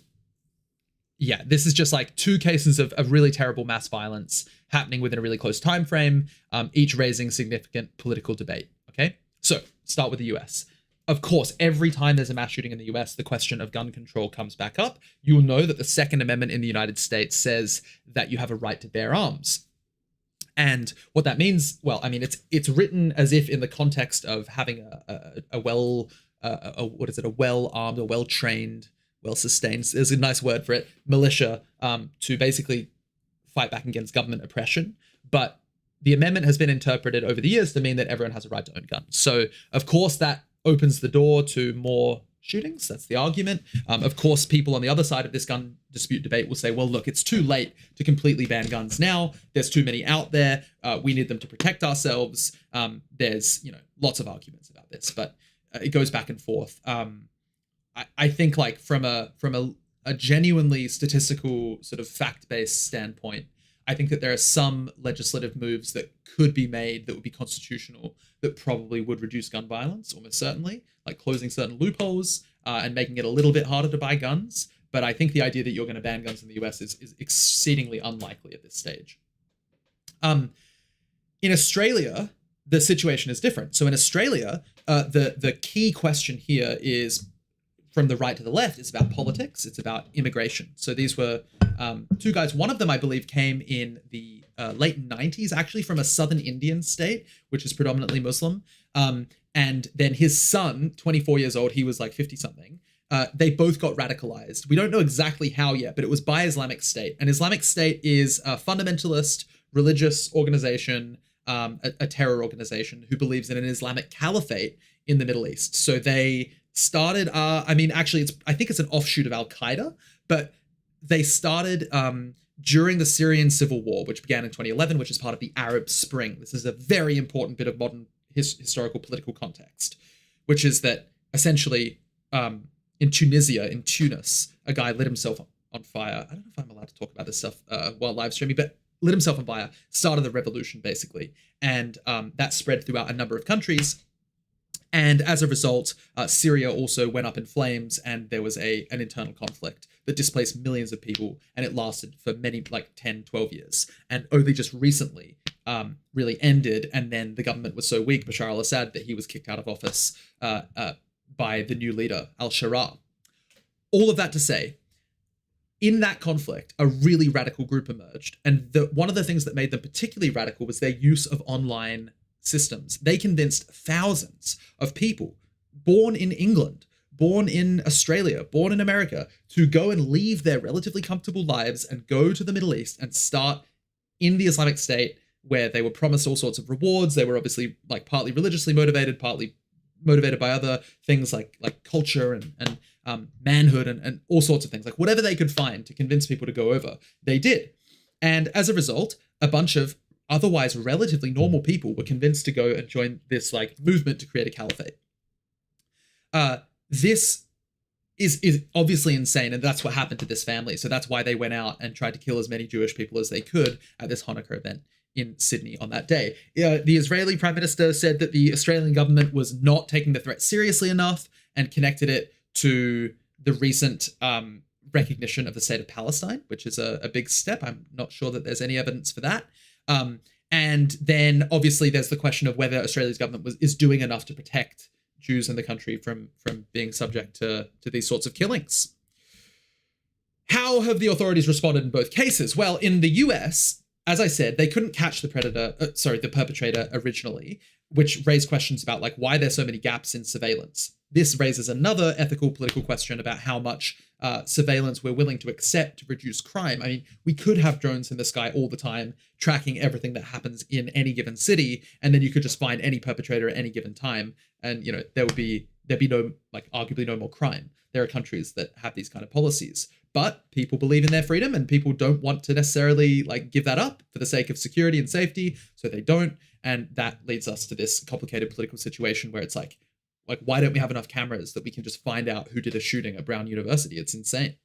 yeah, this is just like two cases of really terrible mass violence happening within a really close time frame, each raising significant political debate. Okay, so start with the US. Of course, every time there's a mass shooting in the US, the question of gun control comes back up. You'll know that the Second Amendment in the United States says that you have a right to bear arms. And what that means, well, I mean, it's written as if in the context of having a well-armed or well-trained, well-sustained, there's a nice word for it, militia, to basically fight back against government oppression. But the amendment has been interpreted over the years to mean that everyone has a right to own guns. So, of course, that opens the door to more shootings. That's the argument. Of course, people on the other side of this gun dispute debate will say, well, look, it's too late to completely ban guns now. There's too many out there. We need them to protect ourselves. There's, lots of arguments about this, but it goes back and forth. I think like from a genuinely statistical sort of fact-based standpoint, I think that there are some legislative moves that could be made that would be constitutional that probably would reduce gun violence, almost certainly, like closing certain loopholes and making it a little bit harder to buy guns. But I think the idea that you're going to ban guns in the US is exceedingly unlikely at this stage. In Australia, the situation is different. So in Australia, the key question here is, from the right to the left, it's about politics. It's about immigration. So these were two guys. One of them, I believe, came in the late 90s, actually from a southern Indian state, which is predominantly Muslim. And then his son, 24 years old, he was like 50 something. They both got radicalized. We don't know exactly how yet, but it was by Islamic State. And Islamic State is a fundamentalist religious organization, a terror organization who believes in an Islamic caliphate in the Middle East. So they started, I think it's an offshoot of Al-Qaeda, but they started during the Syrian civil war, which began in 2011, which is part of the Arab Spring. This is a very important bit of modern historical political context, which is that essentially in Tunisia, in Tunis, a guy lit himself on fire. I don't know if I'm allowed to talk about this stuff while live streaming, but lit himself on fire, started the revolution basically. And that spread throughout a number of countries. And as a result, Syria also went up in flames, and there was an internal conflict that displaced millions of people, and it lasted for many, like 10, 12 years, and only just recently really ended. And then the government was so weak, Bashar al-Assad, that he was kicked out of office by the new leader, al-Sharaa. All of that to say, in that conflict, a really radical group emerged. And one of the things that made them particularly radical was their use of online systems. They convinced thousands of people born in England, born in Australia, born in America, to go and leave their relatively comfortable lives and go to the Middle East and start in the Islamic State, where they were promised all sorts of rewards. They were obviously like partly religiously motivated, partly motivated by other things like culture and manhood and all sorts of things, like whatever they could find to convince people to go over, they did. And as a result, a bunch of otherwise relatively normal people were convinced to go and join this like movement to create a caliphate. This is obviously insane, and that's what happened to this family. So that's why they went out and tried to kill as many Jewish people as they could at this Hanukkah event in Sydney on that day. The Israeli Prime Minister said that the Australian government was not taking the threat seriously enough and connected it to the recent recognition of the state of Palestine, which is a big step. I'm not sure that there's any evidence for that. And then obviously there's the question of whether Australia's government is doing enough to protect Jews in the country from being subject to these sorts of killings. How have the authorities responded in both cases? Well, in the US, as I said, they couldn't catch the perpetrator originally, which raised questions about like why there's so many gaps in surveillance. This raises another ethical political question about how much surveillance we're willing to accept to reduce crime. I mean, we could have drones in the sky all the time, tracking everything that happens in any given city, and then you could just find any perpetrator at any given time, and there'd be no, like, arguably no more crime. There are countries that have these kind of policies, but people believe in their freedom, and people don't want to necessarily like give that up for the sake of security and safety, so they don't. And that leads us to this complicated political situation where it's like, why don't we have enough cameras that we can just find out who did a shooting at Brown University? It's insane.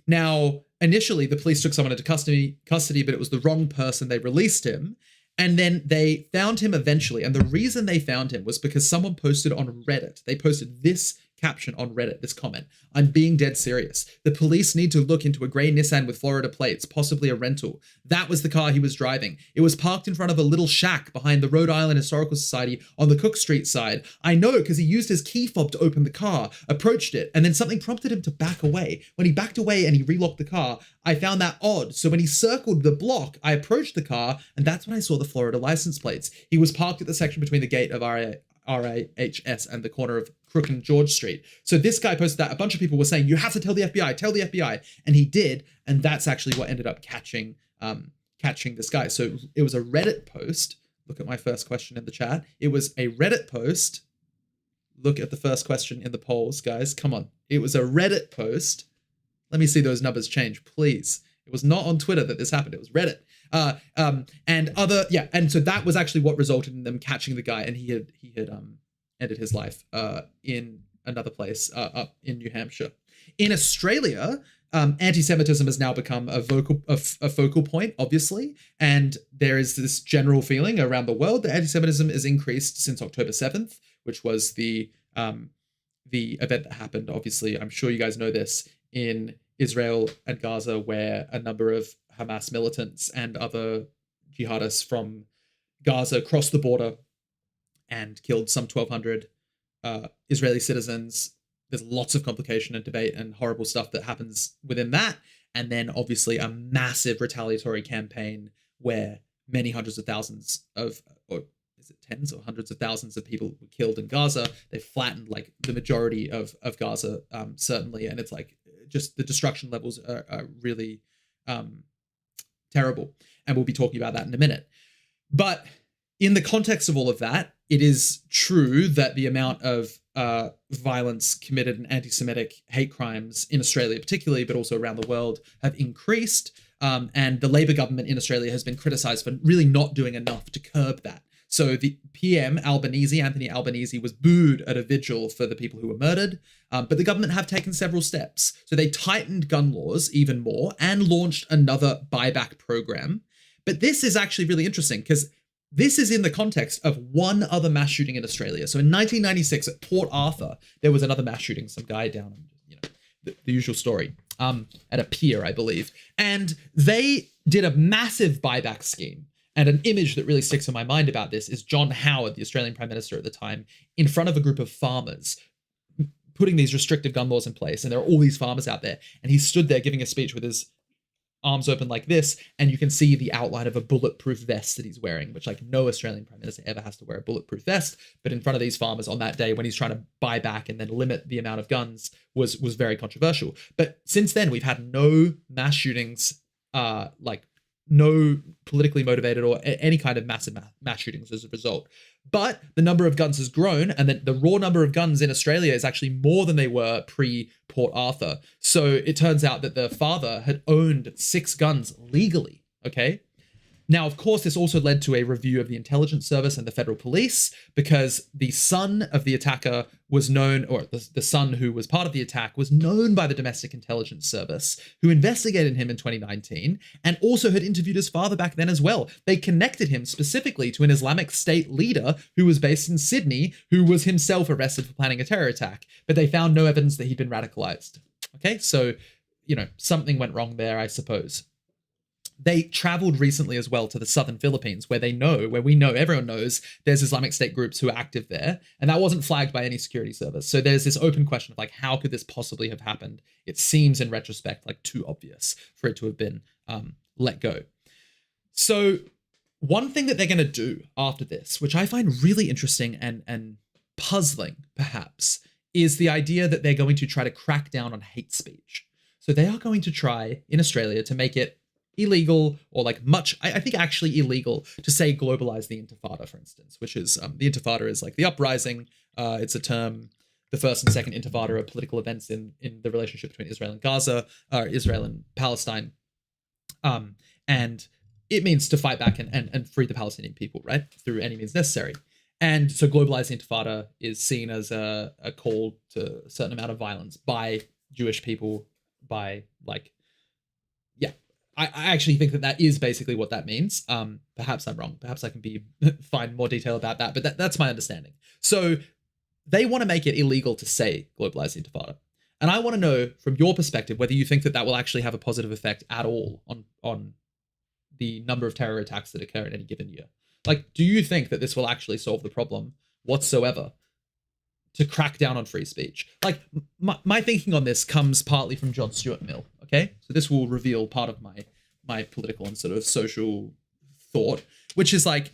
Now, initially, the police took someone into custody, but it was the wrong person. They released him. And then they found him eventually. And the reason they found him was because someone posted on Reddit. They posted this caption on Reddit, this comment: "I'm being dead serious. The police need to look into a grey Nissan with Florida plates, possibly a rental. That was the car he was driving. It was parked in front of a little shack behind the Rhode Island Historical Society on the Cook Street side. I know because he used his key fob to open the car, approached it, and then something prompted him to back away. When he backed away and he relocked the car, I found that odd. So when he circled the block, I approached the car, and that's when I saw the Florida license plates. He was parked at the section between the gate of RAHS and the corner of Crook and George Street." So this guy posted that. A bunch of people were saying, "You have to tell the FBI, tell the FBI." And he did. And that's actually what ended up catching this guy. So it was a Reddit post. Look at my first question in the chat. It was a Reddit post. Look at the first question in the polls, guys. Come on. It was a Reddit post. Let me see those numbers change, please. It was not on Twitter that this happened. It was Reddit. And so that was actually what resulted in them catching the guy, and he had ended his life in another place up in New Hampshire. In Australia, anti-Semitism has now become a focal point, obviously, and there is this general feeling around the world that anti-Semitism has increased since October 7th, which was the event that happened. Obviously, I'm sure you guys know this, in Israel and Gaza, where a number of Hamas militants and other jihadists from Gaza crossed the border and killed some 1,200 Israeli citizens. There's lots of complication and debate and horrible stuff that happens within that. And then obviously a massive retaliatory campaign where many hundreds of thousands of, or is it tens or hundreds of thousands of people were killed in Gaza. They flattened like the majority of Gaza, certainly. And it's like just the destruction levels are really terrible. And we'll be talking about that in a minute. But in the context of all of that, it is true that the amount of violence committed and anti-Semitic hate crimes in Australia particularly, but also around the world, have increased. And the Labor government in Australia has been criticised for really not doing enough to curb that. So the PM, Anthony Albanese, was booed at a vigil for the people who were murdered. But the government have taken several steps. So they tightened gun laws even more and launched another buyback program. But this is actually really interesting because this is in the context of one other mass shooting in Australia. So in 1996 at Port Arthur, there was another mass shooting, some guy down, the usual story, at a pier, I believe. And they did a massive buyback scheme. And an image that really sticks in my mind about this is John Howard, the Australian Prime Minister at the time, in front of a group of farmers, putting these restrictive gun laws in place. And there are all these farmers out there. And he stood there giving a speech with his arms open like this, and you can see the outline of a bulletproof vest that he's wearing, which like no Australian Prime Minister ever has to wear a bulletproof vest. But in front of these farmers on that day, when he's trying to buy back and then limit the amount of guns, was very controversial. But since then, we've had no mass shootings, no politically motivated or any kind of massive mass shootings as a result. But the number of guns has grown, and the raw number of guns in Australia is actually more than they were pre-Port Arthur. So it turns out that the father had owned 6 guns legally, okay? Now, of course, this also led to a review of the intelligence service and the federal police, because the son of the attacker was known, or the son who was part of the attack was known by the Domestic Intelligence Service, who investigated him in 2019 and also had interviewed his father back then as well. They connected him specifically to an Islamic State leader who was based in Sydney, who was himself arrested for planning a terror attack, but they found no evidence that he'd been radicalized. Okay, so, something went wrong there, I suppose. They traveled recently as well to the southern Philippines, where everyone knows there's Islamic State groups who are active there. And that wasn't flagged by any security service. So there's this open question of how could this possibly have happened? It seems in retrospect too obvious for it to have been let go. So one thing that they're going to do after this, which I find really interesting and puzzling perhaps, is the idea that they're going to try to crack down on hate speech. So they are going to try in Australia to make it illegal, or I think actually illegal, to say globalize the Intifada, for instance, which is the Intifada is the uprising. It's a term. The first and second Intifada are political events in the relationship between Israel and Gaza, Israel and Palestine, and it means to fight back and free the Palestinian people, right, through any means necessary. And so globalize the Intifada is seen as a call to a certain amount of violence by Jewish people, by I actually think that is basically what that means. Perhaps I'm wrong. Perhaps I can find more detail about that, but that's my understanding. So they want to make it illegal to say globalized intifada. And I want to know from your perspective whether you think that will actually have a positive effect at all on the number of terror attacks that occur in any given year. Like, do you think that this will actually solve the problem whatsoever to crack down on free speech? Like, my thinking on this comes partly from John Stuart Mill, okay? So this will reveal part of my political and sort of social thought, which is like,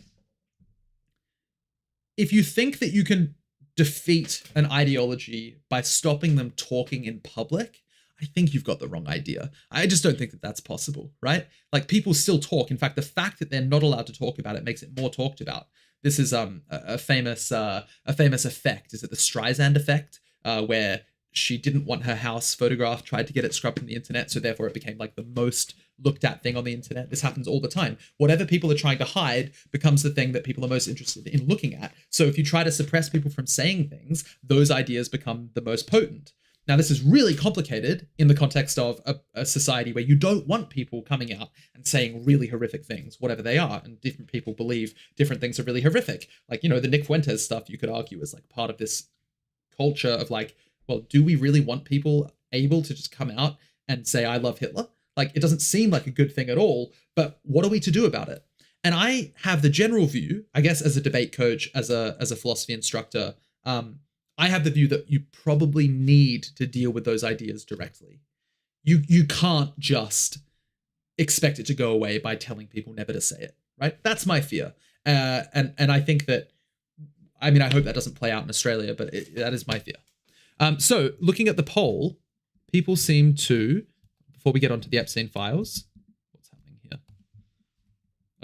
if you think that you can defeat an ideology by stopping them talking in public, I think you've got the wrong idea. I just don't think that that's possible, right? Like, people still talk. In fact, the fact that they're not allowed to talk about it makes it more talked about. This is a famous effect. Is it the Streisand effect, where she didn't want her house photographed, tried to get it scrubbed from the internet, so therefore it became like the most looked at thing on the internet. This happens all the time. Whatever people are trying to hide becomes the thing that people are most interested in looking at. So if you try to suppress people from saying things, those ideas become the most potent. Now, this is really complicated in the context of a society where you don't want people coming out and saying really horrific things, whatever they are. And different people believe different things are really horrific. Like, you know, the Nick Fuentes stuff you could argue is like part of this culture of like, well, do we really want people able to just come out and say, I love Hitler? Like, it doesn't seem like a good thing at all, but what are we to do about it? And I have the general view, I guess, as a debate coach, as a philosophy instructor, I have the view that you probably need to deal with those ideas directly. You can't just expect it to go away by telling people never to say it, right? That's my fear. And I think that, I mean, I hope that doesn't play out in Australia, but that is my fear. So looking at the poll, people seem to, before we get onto the Epstein files, what's happening here?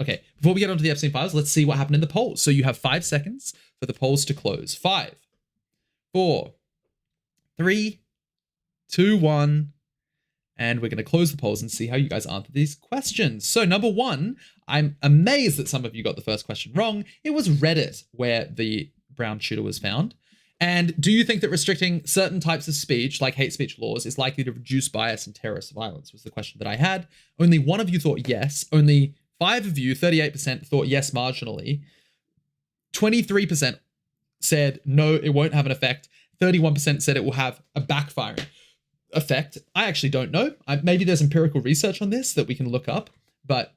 Okay, before we get onto the Epstein files, let's see what happened in the polls. So you have 5 seconds for the polls to close. 5, 4, 3, 2, 1. And we're going to close the polls and see how you guys answer these questions. So number 1, I'm amazed that some of you got the first question wrong. It was Reddit where the brown shooter was found. And do you think that restricting certain types of speech, like hate speech laws, is likely to reduce bias and terrorist violence, was the question that I had. Only 1 of you thought yes. Only 5 of you, 38%, thought yes marginally. 23% said no, it won't have an effect. 31% said it will have a backfiring effect. I actually don't know. Maybe there's empirical research on this that we can look up, but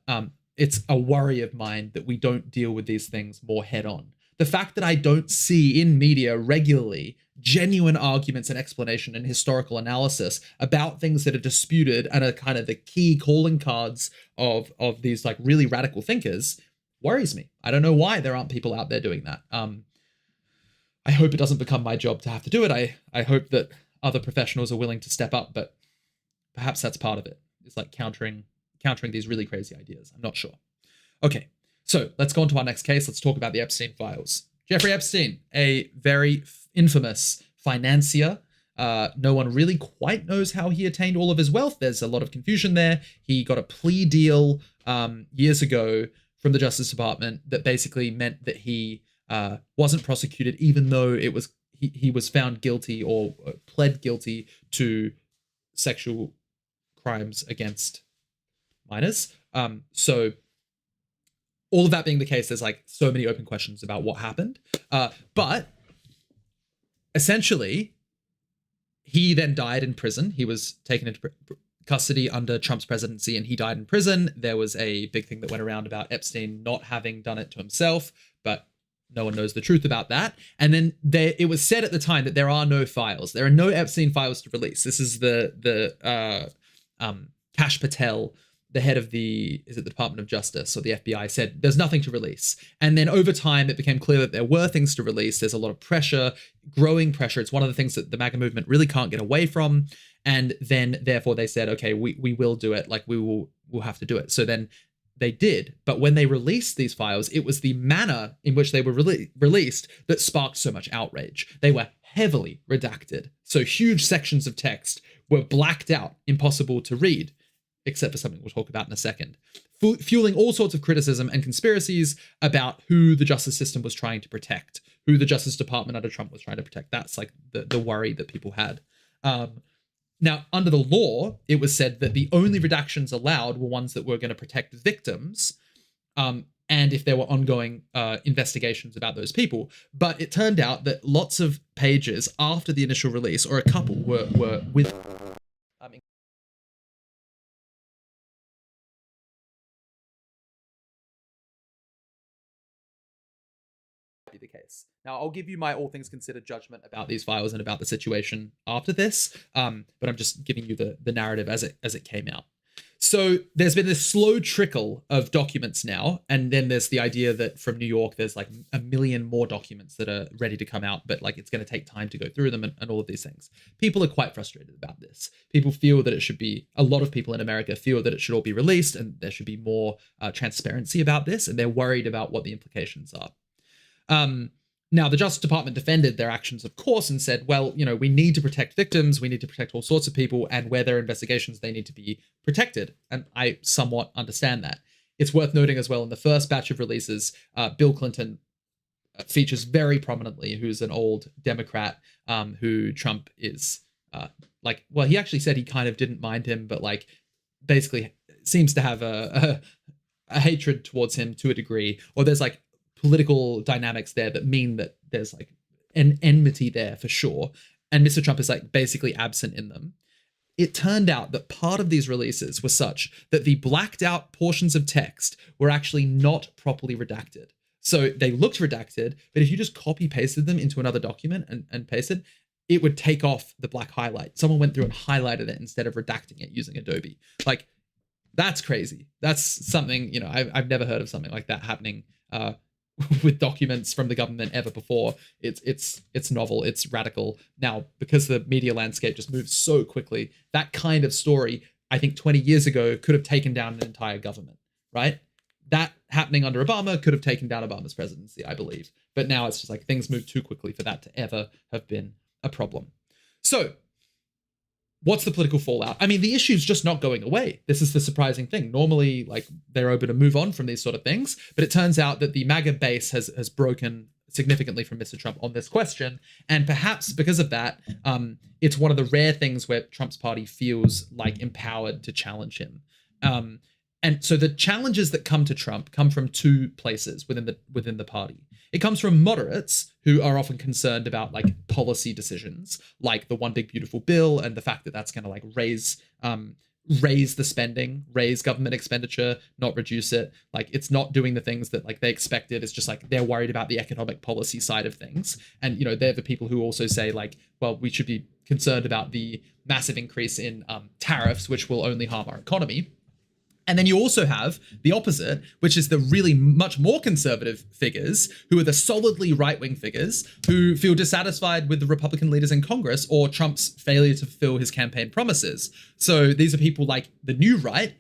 it's a worry of mine that we don't deal with these things more head on. The fact that I don't see in media regularly genuine arguments and explanation and historical analysis about things that are disputed and are kind of the key calling cards of these like really radical thinkers worries me. I don't know why there aren't people out there doing that. I hope it doesn't become my job to have to do it. I hope that other professionals are willing to step up, but perhaps that's part of it. It's like countering these really crazy ideas. I'm not sure. Okay, so let's go on to our next case. Let's talk about the Epstein files. Jeffrey Epstein, a very infamous financier. No one really quite knows how he attained all of his wealth. There's a lot of confusion there. He got a plea deal years ago from the Justice Department that basically meant that he wasn't prosecuted, even though it was he was found guilty or pled guilty to sexual crimes against minors. So all of that being the case, there's like so many open questions about what happened. But essentially, he then died in prison. He was taken into custody under Trump's presidency and he died in prison. There was a big thing that went around about Epstein not having done it to himself, but no one knows the truth about that. And then it was said at the time that there are no files. There are no Epstein files to release. This is the Kash Patel, the head of the Department of Justice or the FBI, said there's nothing to release. And then over time, it became clear that there were things to release. There's a lot of pressure, growing pressure. It's one of the things that the MAGA movement really can't get away from. And then therefore they said, okay, we will do it. Like we'll have to do it. So then they did. But when they released these files, it was the manner in which they were released that sparked so much outrage. They were heavily redacted. So huge sections of text were blacked out, impossible to read, except for something we'll talk about in a second, fueling all sorts of criticism and conspiracies about who the justice system was trying to protect, who the Justice Department under Trump was trying to protect. That's like the worry that people had. Now, under the law, it was said that the only redactions allowed were ones that were going to protect victims, and if there were ongoing investigations about those people. But it turned out that lots of pages after the initial release, or a couple, were with the case. Now, I'll give you my all things considered judgment about these files and about the situation after this, but I'm just giving you the narrative as it came out. So there's been this slow trickle of documents now, and then there's the idea that from New York there's like a million more documents that are ready to come out, but like it's going to take time to go through them and all of these things. People are quite frustrated about this. People feel that it should be, a lot of people in America feel that it should all be released and there should be more transparency about this, and they're worried about what the implications are. Now, the Justice Department defended their actions, of course, and said, well, we need to protect victims, we need to protect all sorts of people, and where there are investigations, they need to be protected. And I somewhat understand that. It's worth noting as well, in the first batch of releases, Bill Clinton features very prominently, who's an old Democrat who Trump is he actually said he kind of didn't mind him, but like basically seems to have a hatred towards him to a degree, or there's like political dynamics there that mean that there's like an enmity there for sure. And Mr. Trump is like basically absent in them. It turned out that part of these releases were such that the blacked out portions of text were actually not properly redacted. So they looked redacted, but if you just copy pasted them into another document and pasted, it would take off the black highlight. Someone went through and highlighted it instead of redacting it using Adobe. Like, that's crazy. That's something, I've never heard of something like that happening with documents from the government ever before. It's novel, it's radical. Now, because the media landscape just moves so quickly, that kind of story, I think 20 years ago, could have taken down an entire government, right? That happening under Obama could have taken down Obama's presidency, I believe. But now it's just like things move too quickly for that to ever have been a problem. So what's the political fallout? I mean, the issue's just not going away. This is the surprising thing. Normally, like, they're open to move on from these sort of things, but it turns out that the MAGA base has broken significantly from Mr. Trump on this question. And perhaps because of that, it's one of the rare things where Trump's party feels like empowered to challenge him. And so the challenges that come to Trump come from two places within the party. It comes from moderates who are often concerned about like policy decisions, like the One Big Beautiful Bill and the fact that that's going to like raise the spending, raise government expenditure, not reduce it. Like, it's not doing the things that like they expected. It's just like they're worried about the economic policy side of things. And, they're the people who also say like, well, we should be concerned about the massive increase in tariffs, which will only harm our economy. And then you also have the opposite, which is the really much more conservative figures, who are the solidly right-wing figures, who feel dissatisfied with the Republican leaders in Congress or Trump's failure to fulfill his campaign promises. So these are people like the new right,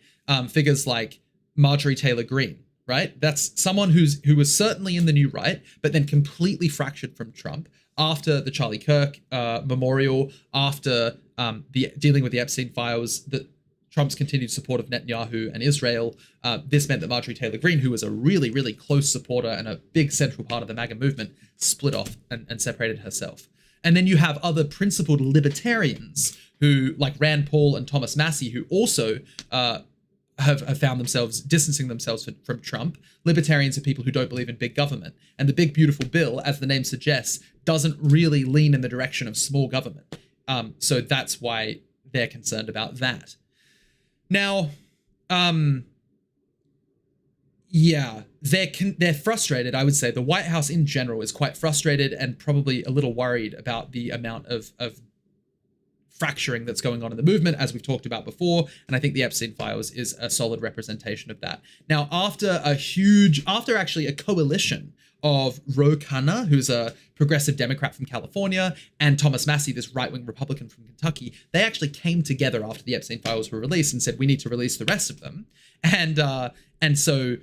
figures like Marjorie Taylor Greene, right? That's someone who was certainly in the new right, but then completely fractured from Trump after the Charlie Kirk memorial, after dealing with the Epstein files, that Trump's continued support of Netanyahu and Israel. This meant that Marjorie Taylor Greene, who was a really, really close supporter and a big central part of the MAGA movement, split off and separated herself. And then you have other principled libertarians who, like Rand Paul and Thomas Massie, who also have found themselves distancing themselves from Trump. Libertarians are people who don't believe in big government. And the Big Beautiful Bill, as the name suggests, doesn't really lean in the direction of small government. So that's why they're concerned about that. Now, they're frustrated. I would say the White House in general is quite frustrated and probably a little worried about the amount of fracturing that's going on in the movement, as we've talked about before. And I think the Epstein files is a solid representation of that. Now, after actually a coalition of Ro Khanna, who's a progressive Democrat from California, and Thomas Massie, this right-wing Republican from Kentucky, they actually came together after the Epstein files were released and said, we need to release the rest of them. And so,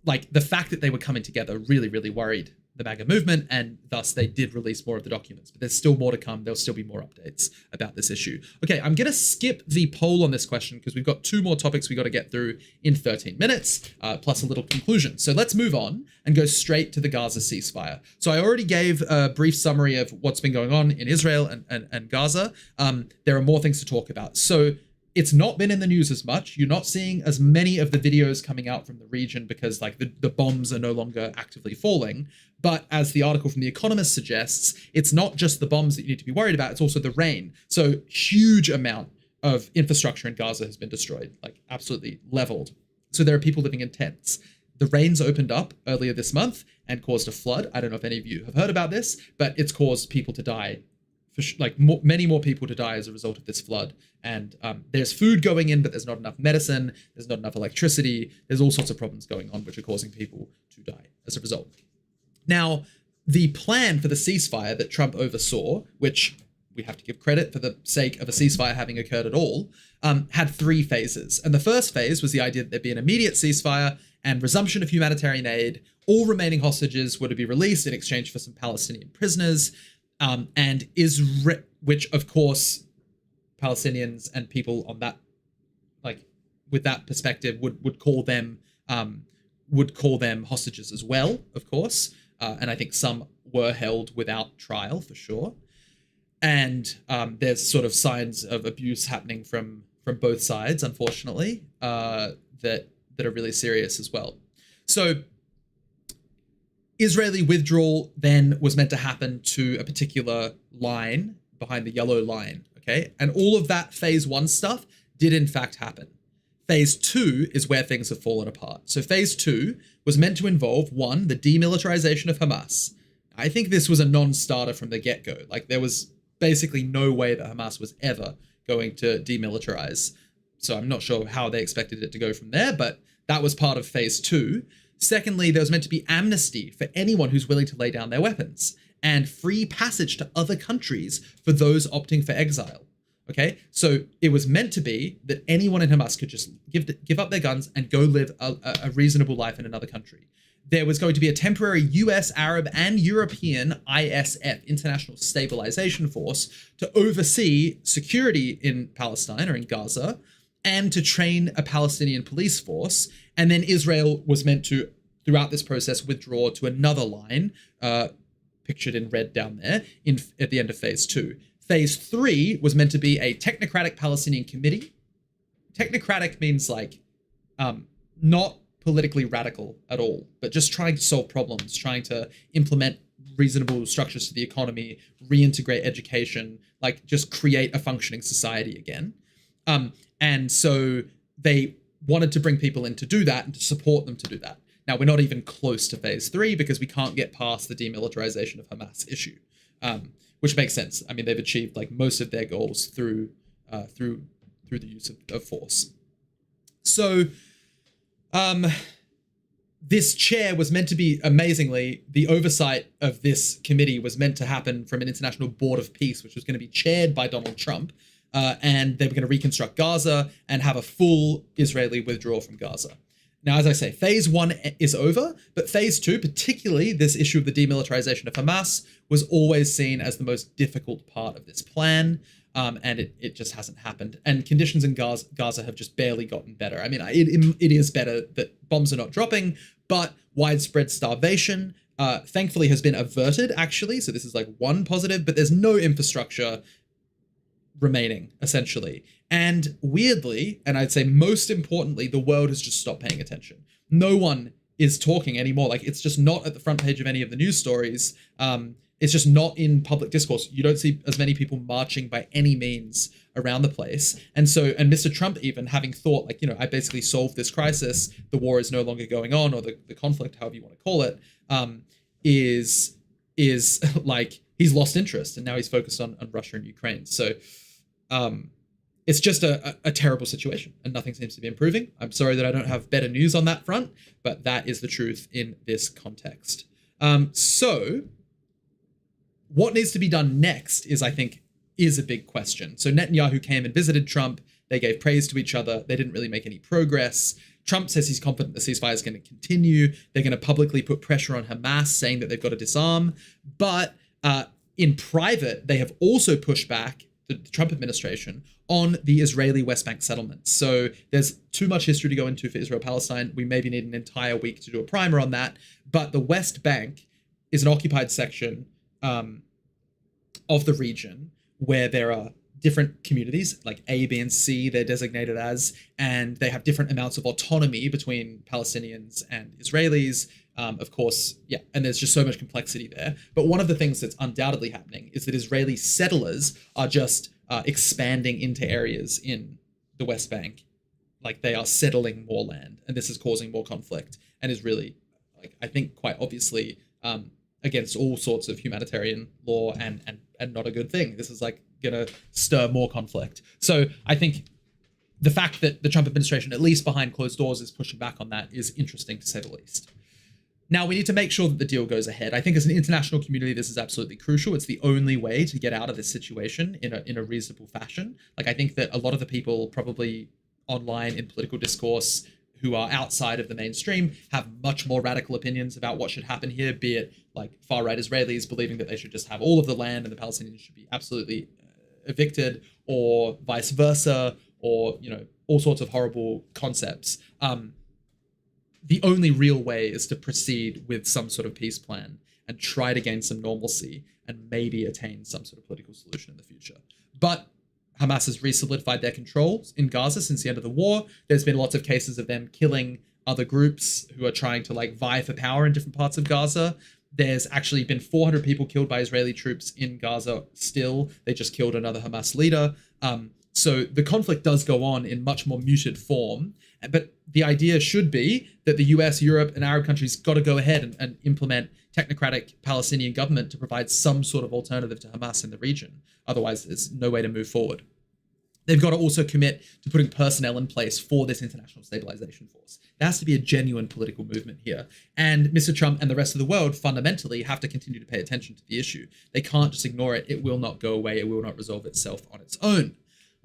like, the fact that they were coming together really, really worried the MAGA movement, and thus they did release more of the documents. But there's still more to come. There'll still be more updates about this issue. Okay, I'm going to skip the poll on this question because we've got 2 more topics we got to get through in 13 minutes, plus a little conclusion. So let's move on and go straight to the Gaza ceasefire. So I already gave a brief summary of what's been going on in Israel and Gaza. There are more things to talk about. So it's not been in the news as much. You're not seeing as many of the videos coming out from the region because like the bombs are no longer actively falling. But as the article from The Economist suggests, it's not just the bombs that you need to be worried about, it's also the rain. So huge amount of infrastructure in Gaza has been destroyed, like absolutely leveled. So there are people living in tents. The rains opened up earlier this month and caused a flood. I don't know if any of you have heard about this, but it's caused people to die, many more people to die as a result of this flood. And there's food going in, but there's not enough medicine. There's not enough electricity. There's all sorts of problems going on, which are causing people to die as a result. Now, the plan for the ceasefire that Trump oversaw, which we have to give credit for the sake of a ceasefire having occurred at all, had 3 phases. And the first phase was the idea that there'd be an immediate ceasefire and resumption of humanitarian aid. All remaining hostages were to be released in exchange for some Palestinian prisoners. And which of course Palestinians and people on that, like with that perspective, would call them hostages as well, of course. And I think some were held without trial for sure. And there's sort of signs of abuse happening from both sides, unfortunately, that are really serious as well. So Israeli withdrawal then was meant to happen to a particular line behind the yellow line, okay? And all of that phase 1 stuff did in fact happen. Phase 2 is where things have fallen apart. So phase 2 was meant to involve 1, the demilitarization of Hamas. I think this was a non-starter from the get-go. Like there was basically no way that Hamas was ever going to demilitarize. So I'm not sure how they expected it to go from there, but that was part of phase 2. Secondly, there was meant to be amnesty for anyone who's willing to lay down their weapons and free passage to other countries for those opting for exile. Okay, so it was meant to be that anyone in Hamas could just give up their guns and go live a reasonable life in another country. There was going to be a temporary US, Arab, and European ISF, International Stabilization Force, to oversee security in Palestine or in Gaza, and to train a Palestinian police force. And then Israel was meant to, throughout this process, withdraw to another line, pictured in red down there, at the end of phase 2. Phase 3 was meant to be a technocratic Palestinian committee. Technocratic means like not politically radical at all, but just trying to solve problems, trying to implement reasonable structures to the economy, reintegrate education, like just create a functioning society again. And so they wanted to bring people in to do that and to support them to do that. Now, we're not even close to phase 3 because we can't get past the demilitarization of Hamas issue, which makes sense. I mean, they've achieved like most of their goals through the use of force. So this chair was meant to be, amazingly, the oversight of this committee was meant to happen from an international board of peace, which was going to be chaired by Donald Trump. And they were going to reconstruct Gaza and have a full Israeli withdrawal from Gaza. Now, as I say, phase 1 is over, but phase 2, particularly this issue of the demilitarization of Hamas, was always seen as the most difficult part of this plan. And it just hasn't happened. And conditions in Gaza have just barely gotten better. I mean, it is better that bombs are not dropping, but widespread starvation, thankfully, has been averted, actually. So this is like one positive, but there's no infrastructure remaining, essentially. And weirdly, and I'd say most importantly, the world has just stopped paying attention. No one is talking anymore. Like, it's just not at the front page of any of the news stories. It's just not in public discourse. You don't see as many people marching by any means around the place. And so, and Mr. Trump even having thought, like, I basically solved this crisis, the war is no longer going on, or the conflict, however you want to call it, is like, he's lost interest, and now he's focused on Russia and Ukraine. So it's just a terrible situation, and nothing seems to be improving. I'm sorry that I don't have better news on that front, but that is the truth in this context. So what needs to be done next is a big question. So Netanyahu came and visited Trump. They gave praise to each other. They didn't really make any progress. Trump says he's confident the ceasefire is going to continue. They're going to publicly put pressure on Hamas, saying that they've got to disarm. But in private, they have also pushed back the Trump administration on the Israeli West Bank settlements. So there's too much history to go into for Israel-Palestine. We maybe need an entire week to do a primer on that. But the West Bank is an occupied section of the region where there are different communities, like A, B, and C, they're designated as, and they have different amounts of autonomy between Palestinians and Israelis. Of course, yeah, and there's just so much complexity there. But one of the things that's undoubtedly happening is that Israeli settlers are just expanding into areas in the West Bank. Like they are settling more land, and this is causing more conflict and is really, like, I think quite obviously against all sorts of humanitarian law and not a good thing. This is like gonna stir more conflict. So I think the fact that the Trump administration, at least behind closed doors, is pushing back on that is interesting to say the least. Now, we need to make sure that the deal goes ahead. I think as an international community, this is absolutely crucial. It's the only way to get out of this situation in a reasonable fashion. Like, I think that a lot of the people probably online in political discourse who are outside of the mainstream have much more radical opinions about what should happen here, be it like far-right Israelis believing that they should just have all of the land and the Palestinians should be absolutely evicted, or vice versa, or, you know, all sorts of horrible concepts. The only real way is to proceed with some sort of peace plan and try to gain some normalcy and maybe attain some sort of political solution in the future. But Hamas has re-solidified their controls in Gaza since the end of the war. There's been lots of cases of them killing other groups who are trying to like vie for power in different parts of Gaza. There's actually been 400 people killed by Israeli troops in Gaza still. They just killed another Hamas leader. So the conflict does go on in much more muted form. But the idea should be that the US, Europe, and Arab countries got to go ahead and implement technocratic Palestinian government to provide some sort of alternative to Hamas in the region. Otherwise, there's no way to move forward. They've got to also commit to putting personnel in place for this international stabilization force. There has to be a genuine political movement here. And Mr. Trump and the rest of the world fundamentally have to continue to pay attention to the issue. They can't just ignore it. It will not go away. It will not resolve itself on its own.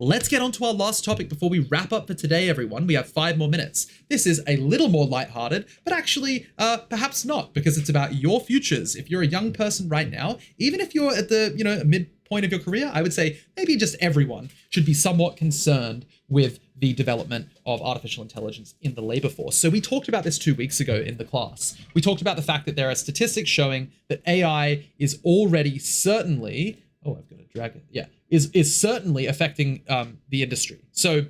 Let's get on to our last topic before we wrap up for today, everyone. We have 5 more minutes. This is a little more lighthearted, but actually, perhaps not, because it's about your futures. If you're a young person right now, even if you're at the, midpoint of your career, I would say maybe just everyone should be somewhat concerned with the development of artificial intelligence in the labor force. So we talked about this 2 weeks ago in the class. We talked about the fact that there are statistics showing that AI is already certainly, oh, I've got to drag it. Yeah, is certainly affecting the industry. So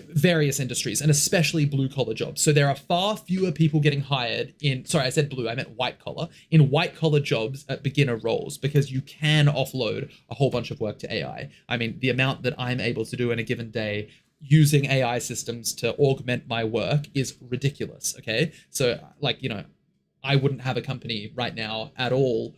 various industries, and especially blue collar jobs. So there are far fewer people getting hired in, sorry, I said blue, I meant white collar, in white collar jobs at beginner roles, because you can offload a whole bunch of work to AI. I mean, the amount that I'm able to do in a given day using AI systems to augment my work is ridiculous. Okay. So like, I wouldn't have a company right now at all.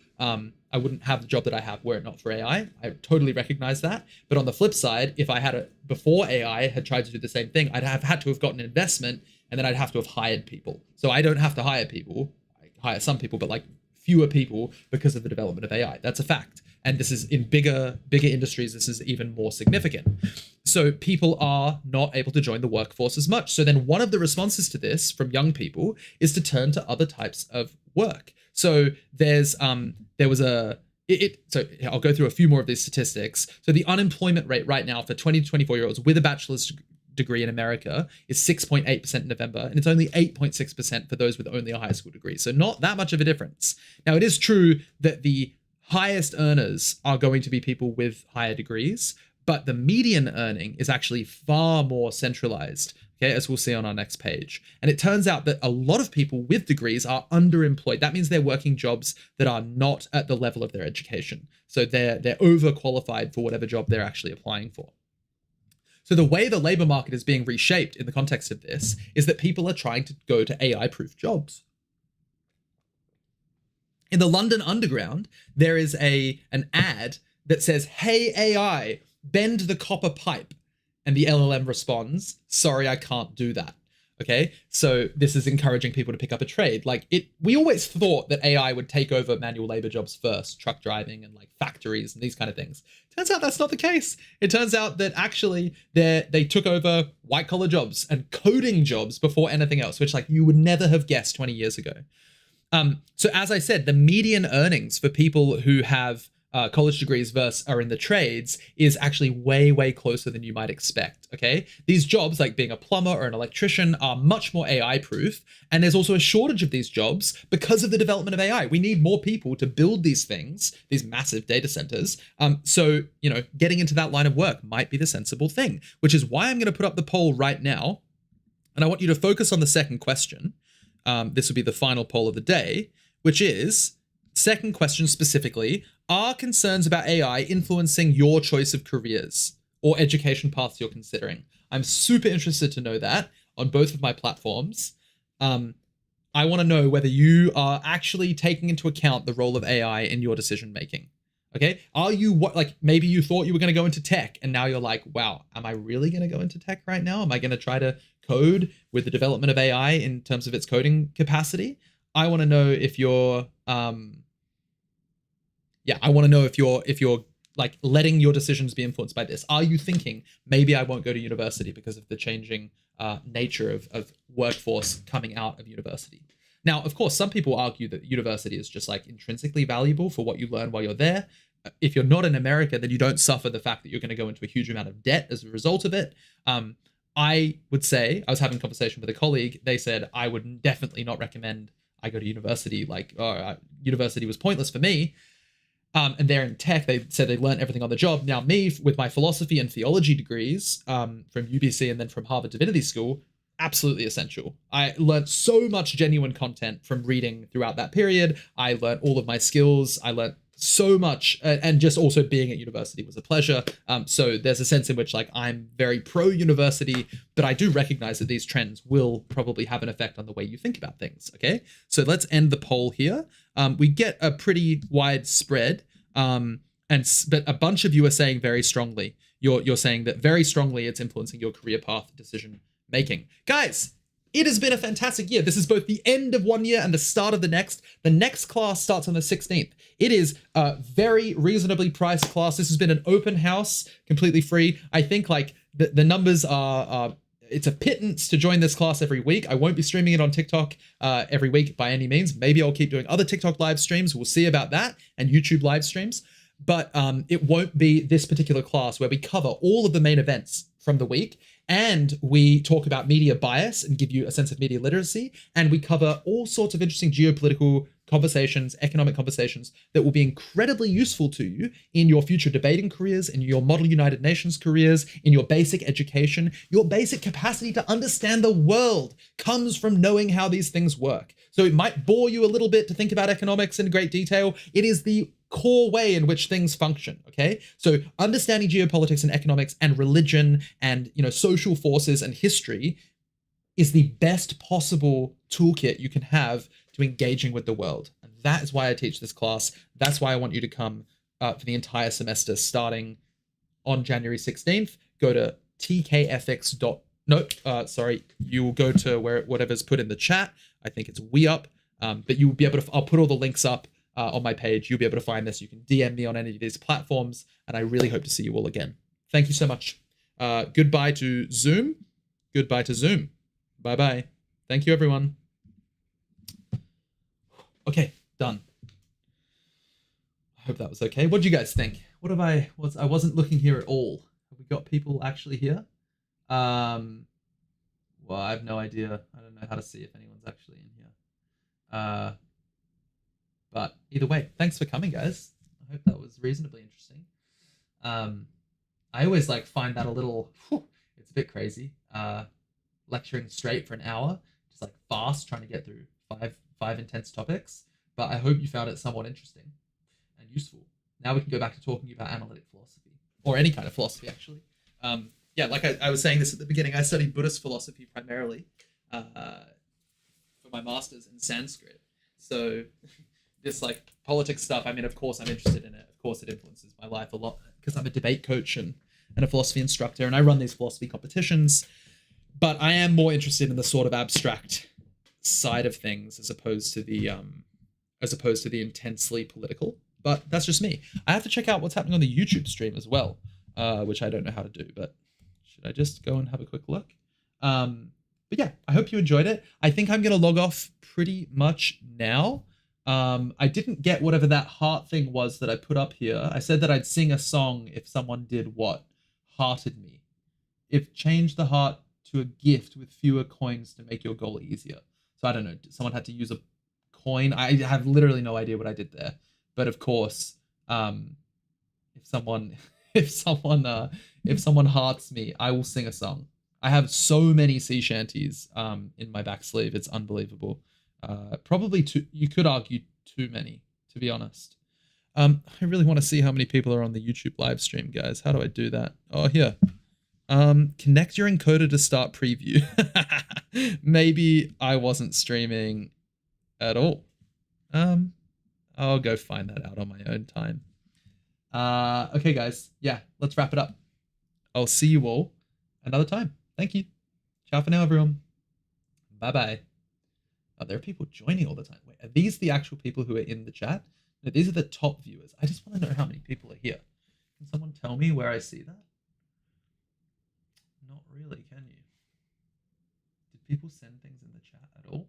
I wouldn't have the job that I have were it not for AI. I totally recognize that. But on the flip side, if I had it before AI had tried to do the same thing, I'd have had to have gotten an investment, and then I'd have to have hired people. So I don't have to hire people. I hire some people, but like fewer people because of the development of AI. That's a fact. And this is in bigger industries, this is even more significant. So people are not able to join the workforce as much. So then one of the responses to this from young people is to turn to other types of work. So so I'll go through a few more of these statistics. So the unemployment rate right now for 20 to 24-year-olds with a bachelor's degree in America is 6.8% in November, and it's only 8.6% for those with only a high school degree. So not that much of a difference. Now, it is true that the highest earners are going to be people with higher degrees, but the median earning is actually far more centralized, okay, as we'll see on our next page. And it turns out that a lot of people with degrees are underemployed. That means they're working jobs that are not at the level of their education. So they're overqualified for whatever job they're actually applying for. So the way the labor market is being reshaped in the context of this is that people are trying to go to AI-proof jobs. In the London Underground, there is an ad that says, "Hey AI, bend the copper pipe." And the LLM responds, "Sorry, I can't do that." Okay, so this is encouraging people to pick up a trade. Like we always thought that AI would take over manual labor jobs first, truck driving and like factories and these kind of things. Turns out that's not the case. It turns out that actually they took over white collar jobs and coding jobs before anything else, which like you would never have guessed 20 years ago. So as I said, the median earnings for people who have college degrees versus are in the trades is actually way, way closer than you might expect, okay? These jobs, like being a plumber or an electrician, are much more AI-proof, and there's also a shortage of these jobs because of the development of AI. We need more people to build these things, these massive data centers. So, getting into that line of work might be the sensible thing, which is why I'm going to put up the poll right now, and I want you to focus on the second question. This will be the final poll of the day, which is, second question specifically, are concerns about AI influencing your choice of careers or education paths you're considering? I'm super interested to know that on both of my platforms. I want to know whether you are actually taking into account the role of AI in your decision making. Okay, are you maybe you thought you were going to go into tech and now you're like, wow, am I really going to go into tech right now? Am I going to try to code with the development of AI in terms of its coding capacity? I want to know if you're I want to know if you're like letting your decisions be influenced by this. Are you thinking maybe I won't go to university because of the changing nature of workforce coming out of university? Now, of course, some people argue that university is just like intrinsically valuable for what you learn while you're there. If you're not in America, then you don't suffer the fact that you're going to go into a huge amount of debt as a result of it. I would say, I was having a conversation with a colleague. They said, I would definitely not recommend I go to university. University was pointless for me. And they're in tech. They said they learned everything on the job. Now me, with my philosophy and theology degrees from UBC and then from Harvard Divinity School, absolutely essential. I learned so much genuine content from reading throughout that period. I learned all of my skills. I learned so much, and just also being at university was a pleasure. So there's a sense in which like I'm very pro university, but I do recognize that these trends will probably have an effect on the way you think about things. Okay, so let's end the poll here. We get a pretty wide spread, but a bunch of you are saying very strongly. You're saying that very strongly it's influencing your career path decision making. Guys, it has been a fantastic year. This is both the end of one year and the start of the next. The next class starts on the 16th. It is a very reasonably priced class. This has been an open house, completely free. I think like the numbers are it's a pittance to join this class every week. I won't be streaming it on TikTok every week by any means. Maybe I'll keep doing other TikTok live streams. We'll see about that, and YouTube live streams. But it won't be this particular class where we cover all of the main events from the week, and we talk about media bias and give you a sense of media literacy, and we cover all sorts of interesting geopolitical conversations, economic conversations that will be incredibly useful to you in your future debating careers, in your Model United Nations careers, in your basic education. Your basic capacity to understand the world comes from knowing how these things work. So it might bore you a little bit to think about economics in great detail. It is the core way in which things function, okay? So understanding geopolitics and economics and religion and, social forces and history is the best possible toolkit you can have to engaging with the world. And that is why I teach this class. That's why I want you to come for the entire semester starting on January 16th. Go to you will go to whatever's put in the chat. I think it's WeUp, but you'll be able to, I'll put all the links up on my page. You'll be able to find this. You can DM me on any of these platforms, and I really hope to see you all again. Thank you so much. Goodbye to Zoom. Goodbye to Zoom. Bye-bye. Thank you, everyone. Okay, done. I hope that was okay. What do you guys think? I wasn't looking here at all. Have we got people actually here? Well, I have no idea. I don't know how to see if anyone's actually in here. But either way, thanks for coming, guys. I hope that was reasonably interesting. I always find that a little, it's a bit crazy. Lecturing straight for an hour, just fast, trying to get through five intense topics. But I hope you found it somewhat interesting and useful. Now we can go back to talking about analytic philosophy, or any kind of philosophy, actually. Like I was saying this at the beginning, I studied Buddhist philosophy primarily for my master's in Sanskrit. So this politics stuff, I mean, of course I'm interested in it. Of course it influences my life a lot because I'm a debate coach and a philosophy instructor, and I run these philosophy competitions. But I am more interested in the sort of abstract side of things as opposed to the intensely political. But that's just me. I have to check out what's happening on the YouTube stream as well, which I don't know how to do. But should I just go and have a quick look? But yeah, I hope you enjoyed it. I think I'm gonna log off pretty much now. I didn't get whatever that heart thing was that I put up here. I said that I'd sing a song if someone did what? Hearted me. If change the heart to a gift with fewer coins to make your goal easier. So I don't know. Someone had to use a coin. I have literally no idea what I did there. But of course, if someone hearts me, I will sing a song. I have so many sea shanties in my back sleeve. It's unbelievable. Probably you could argue too many, to be honest. I really want to see how many people are on the YouTube live stream, guys. How do I do that? Oh, here. Connect your encoder to start preview. Maybe I wasn't streaming at all. I'll go find that out on my own time. Okay, guys. Yeah, let's wrap it up. I'll see you all another time. Thank you. Ciao for now, everyone. Bye-bye. Oh, there are people joining all the time. Wait, are these the actual people who are in the chat? No, these are the top viewers. I just want to know how many people are here. Can someone tell me where I see that? Not really, can you? Did people send things in the chat at all?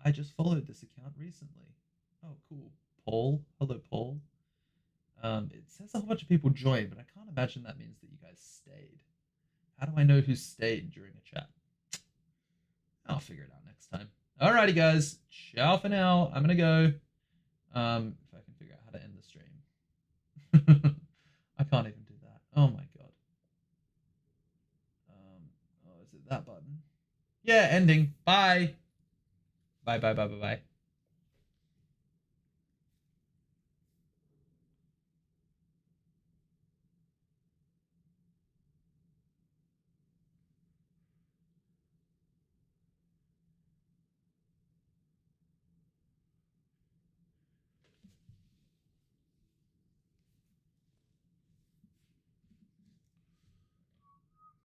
I just followed this account recently. Oh, cool. Paul. Hello, Paul. It says a whole bunch of people joined, but I can't imagine that means that you guys stayed. How do I know who stayed during a chat? I'll figure it out next time. Alrighty, guys. Ciao for now. I'm gonna go. If I can figure out how to end the stream. I can't even do that. Oh my god. Oh, is it that button? Yeah, ending. Bye. Bye, bye, bye, bye, bye.